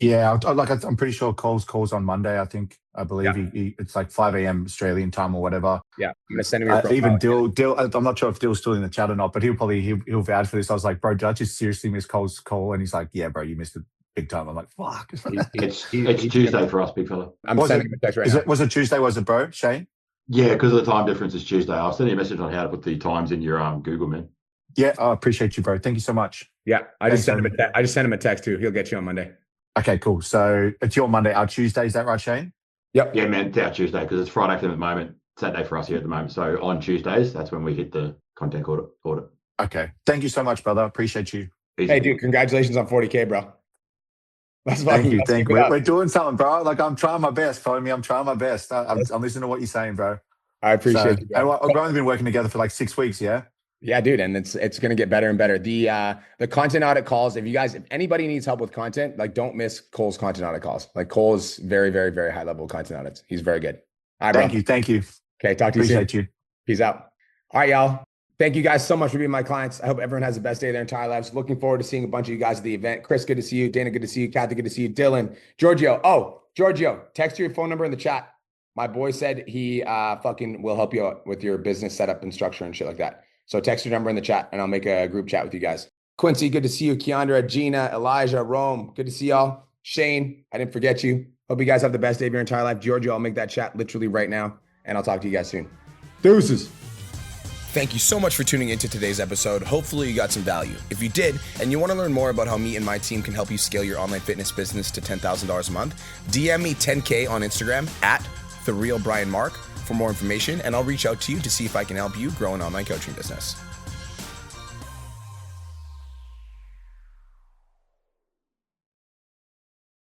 Yeah, I'm pretty sure Cole's calls on Monday. I believe it's like 5 a.m. Australian time or whatever. Yeah, I'm gonna send him your profile. Even Dill. I'm not sure if Dill's still in the chat or not, but he'll vouch for this. I was like, bro, did I just seriously miss Cole's call? And he's like, yeah, bro, you missed it big time. I'm like, fuck. It's Tuesday for us, big fella. I'm sending him a text right now. Was it Tuesday? Was it, bro, Shane? Yeah, because of the time difference, it's Tuesday. I'll send you a message on how to put the times in your Google, man. Yeah, I appreciate you, bro. Thank you so much. Yeah, I just sent him a text too. He'll get you on Monday. Okay, cool. So it's your Monday, our Tuesday. Is that right, Shane? Yep. Yeah, man, it's our Tuesday because it's Friday for them at the moment. Saturday for us here at the moment. So on Tuesdays, that's when we hit the content audit. Okay. Thank you so much, brother. Appreciate you. Easy. Hey, dude, congratulations on 40K, bro. That's Thank you. We're doing something, bro. Like I'm trying my best. Follow me. I'm trying my best. I'm listening to what you're saying, bro. I appreciate you. And we've only been working together for like 6 weeks, yeah? Yeah, dude, and it's going to get better and better. The content audit calls, if anybody needs help with content, like don't miss Cole's content audit calls. Like Cole is very, very, very high level content audits. He's very good. All right, Thank you. Okay, talk to you soon. Appreciate you. Peace out. All right, y'all. Thank you guys so much for being my clients. I hope everyone has the best day of their entire lives. Looking forward to seeing a bunch of you guys at the event. Chris, good to see you. Dana, good to see you. Kathy, good to see you. Dylan, Giorgio. Oh, Giorgio, text your phone number in the chat. My boy said he fucking will help you out with your business setup and structure and shit like that. So text your number in the chat and I'll make a group chat with you guys. Quincy, good to see you. Keandra, Gina, Elijah, Rome, good to see y'all. Shane, I didn't forget you. Hope you guys have the best day of your entire life. Giorgio, I'll make that chat literally right now and I'll talk to you guys soon. Deuces. Thank you so much for tuning into today's episode. Hopefully you got some value. If you did, and you want to learn more about how me and my team can help you scale your online fitness business to $10,000 a month, DM me 10K on Instagram at TheRealBrianMark for more information, and I'll reach out to you to see if I can help you grow an online coaching business.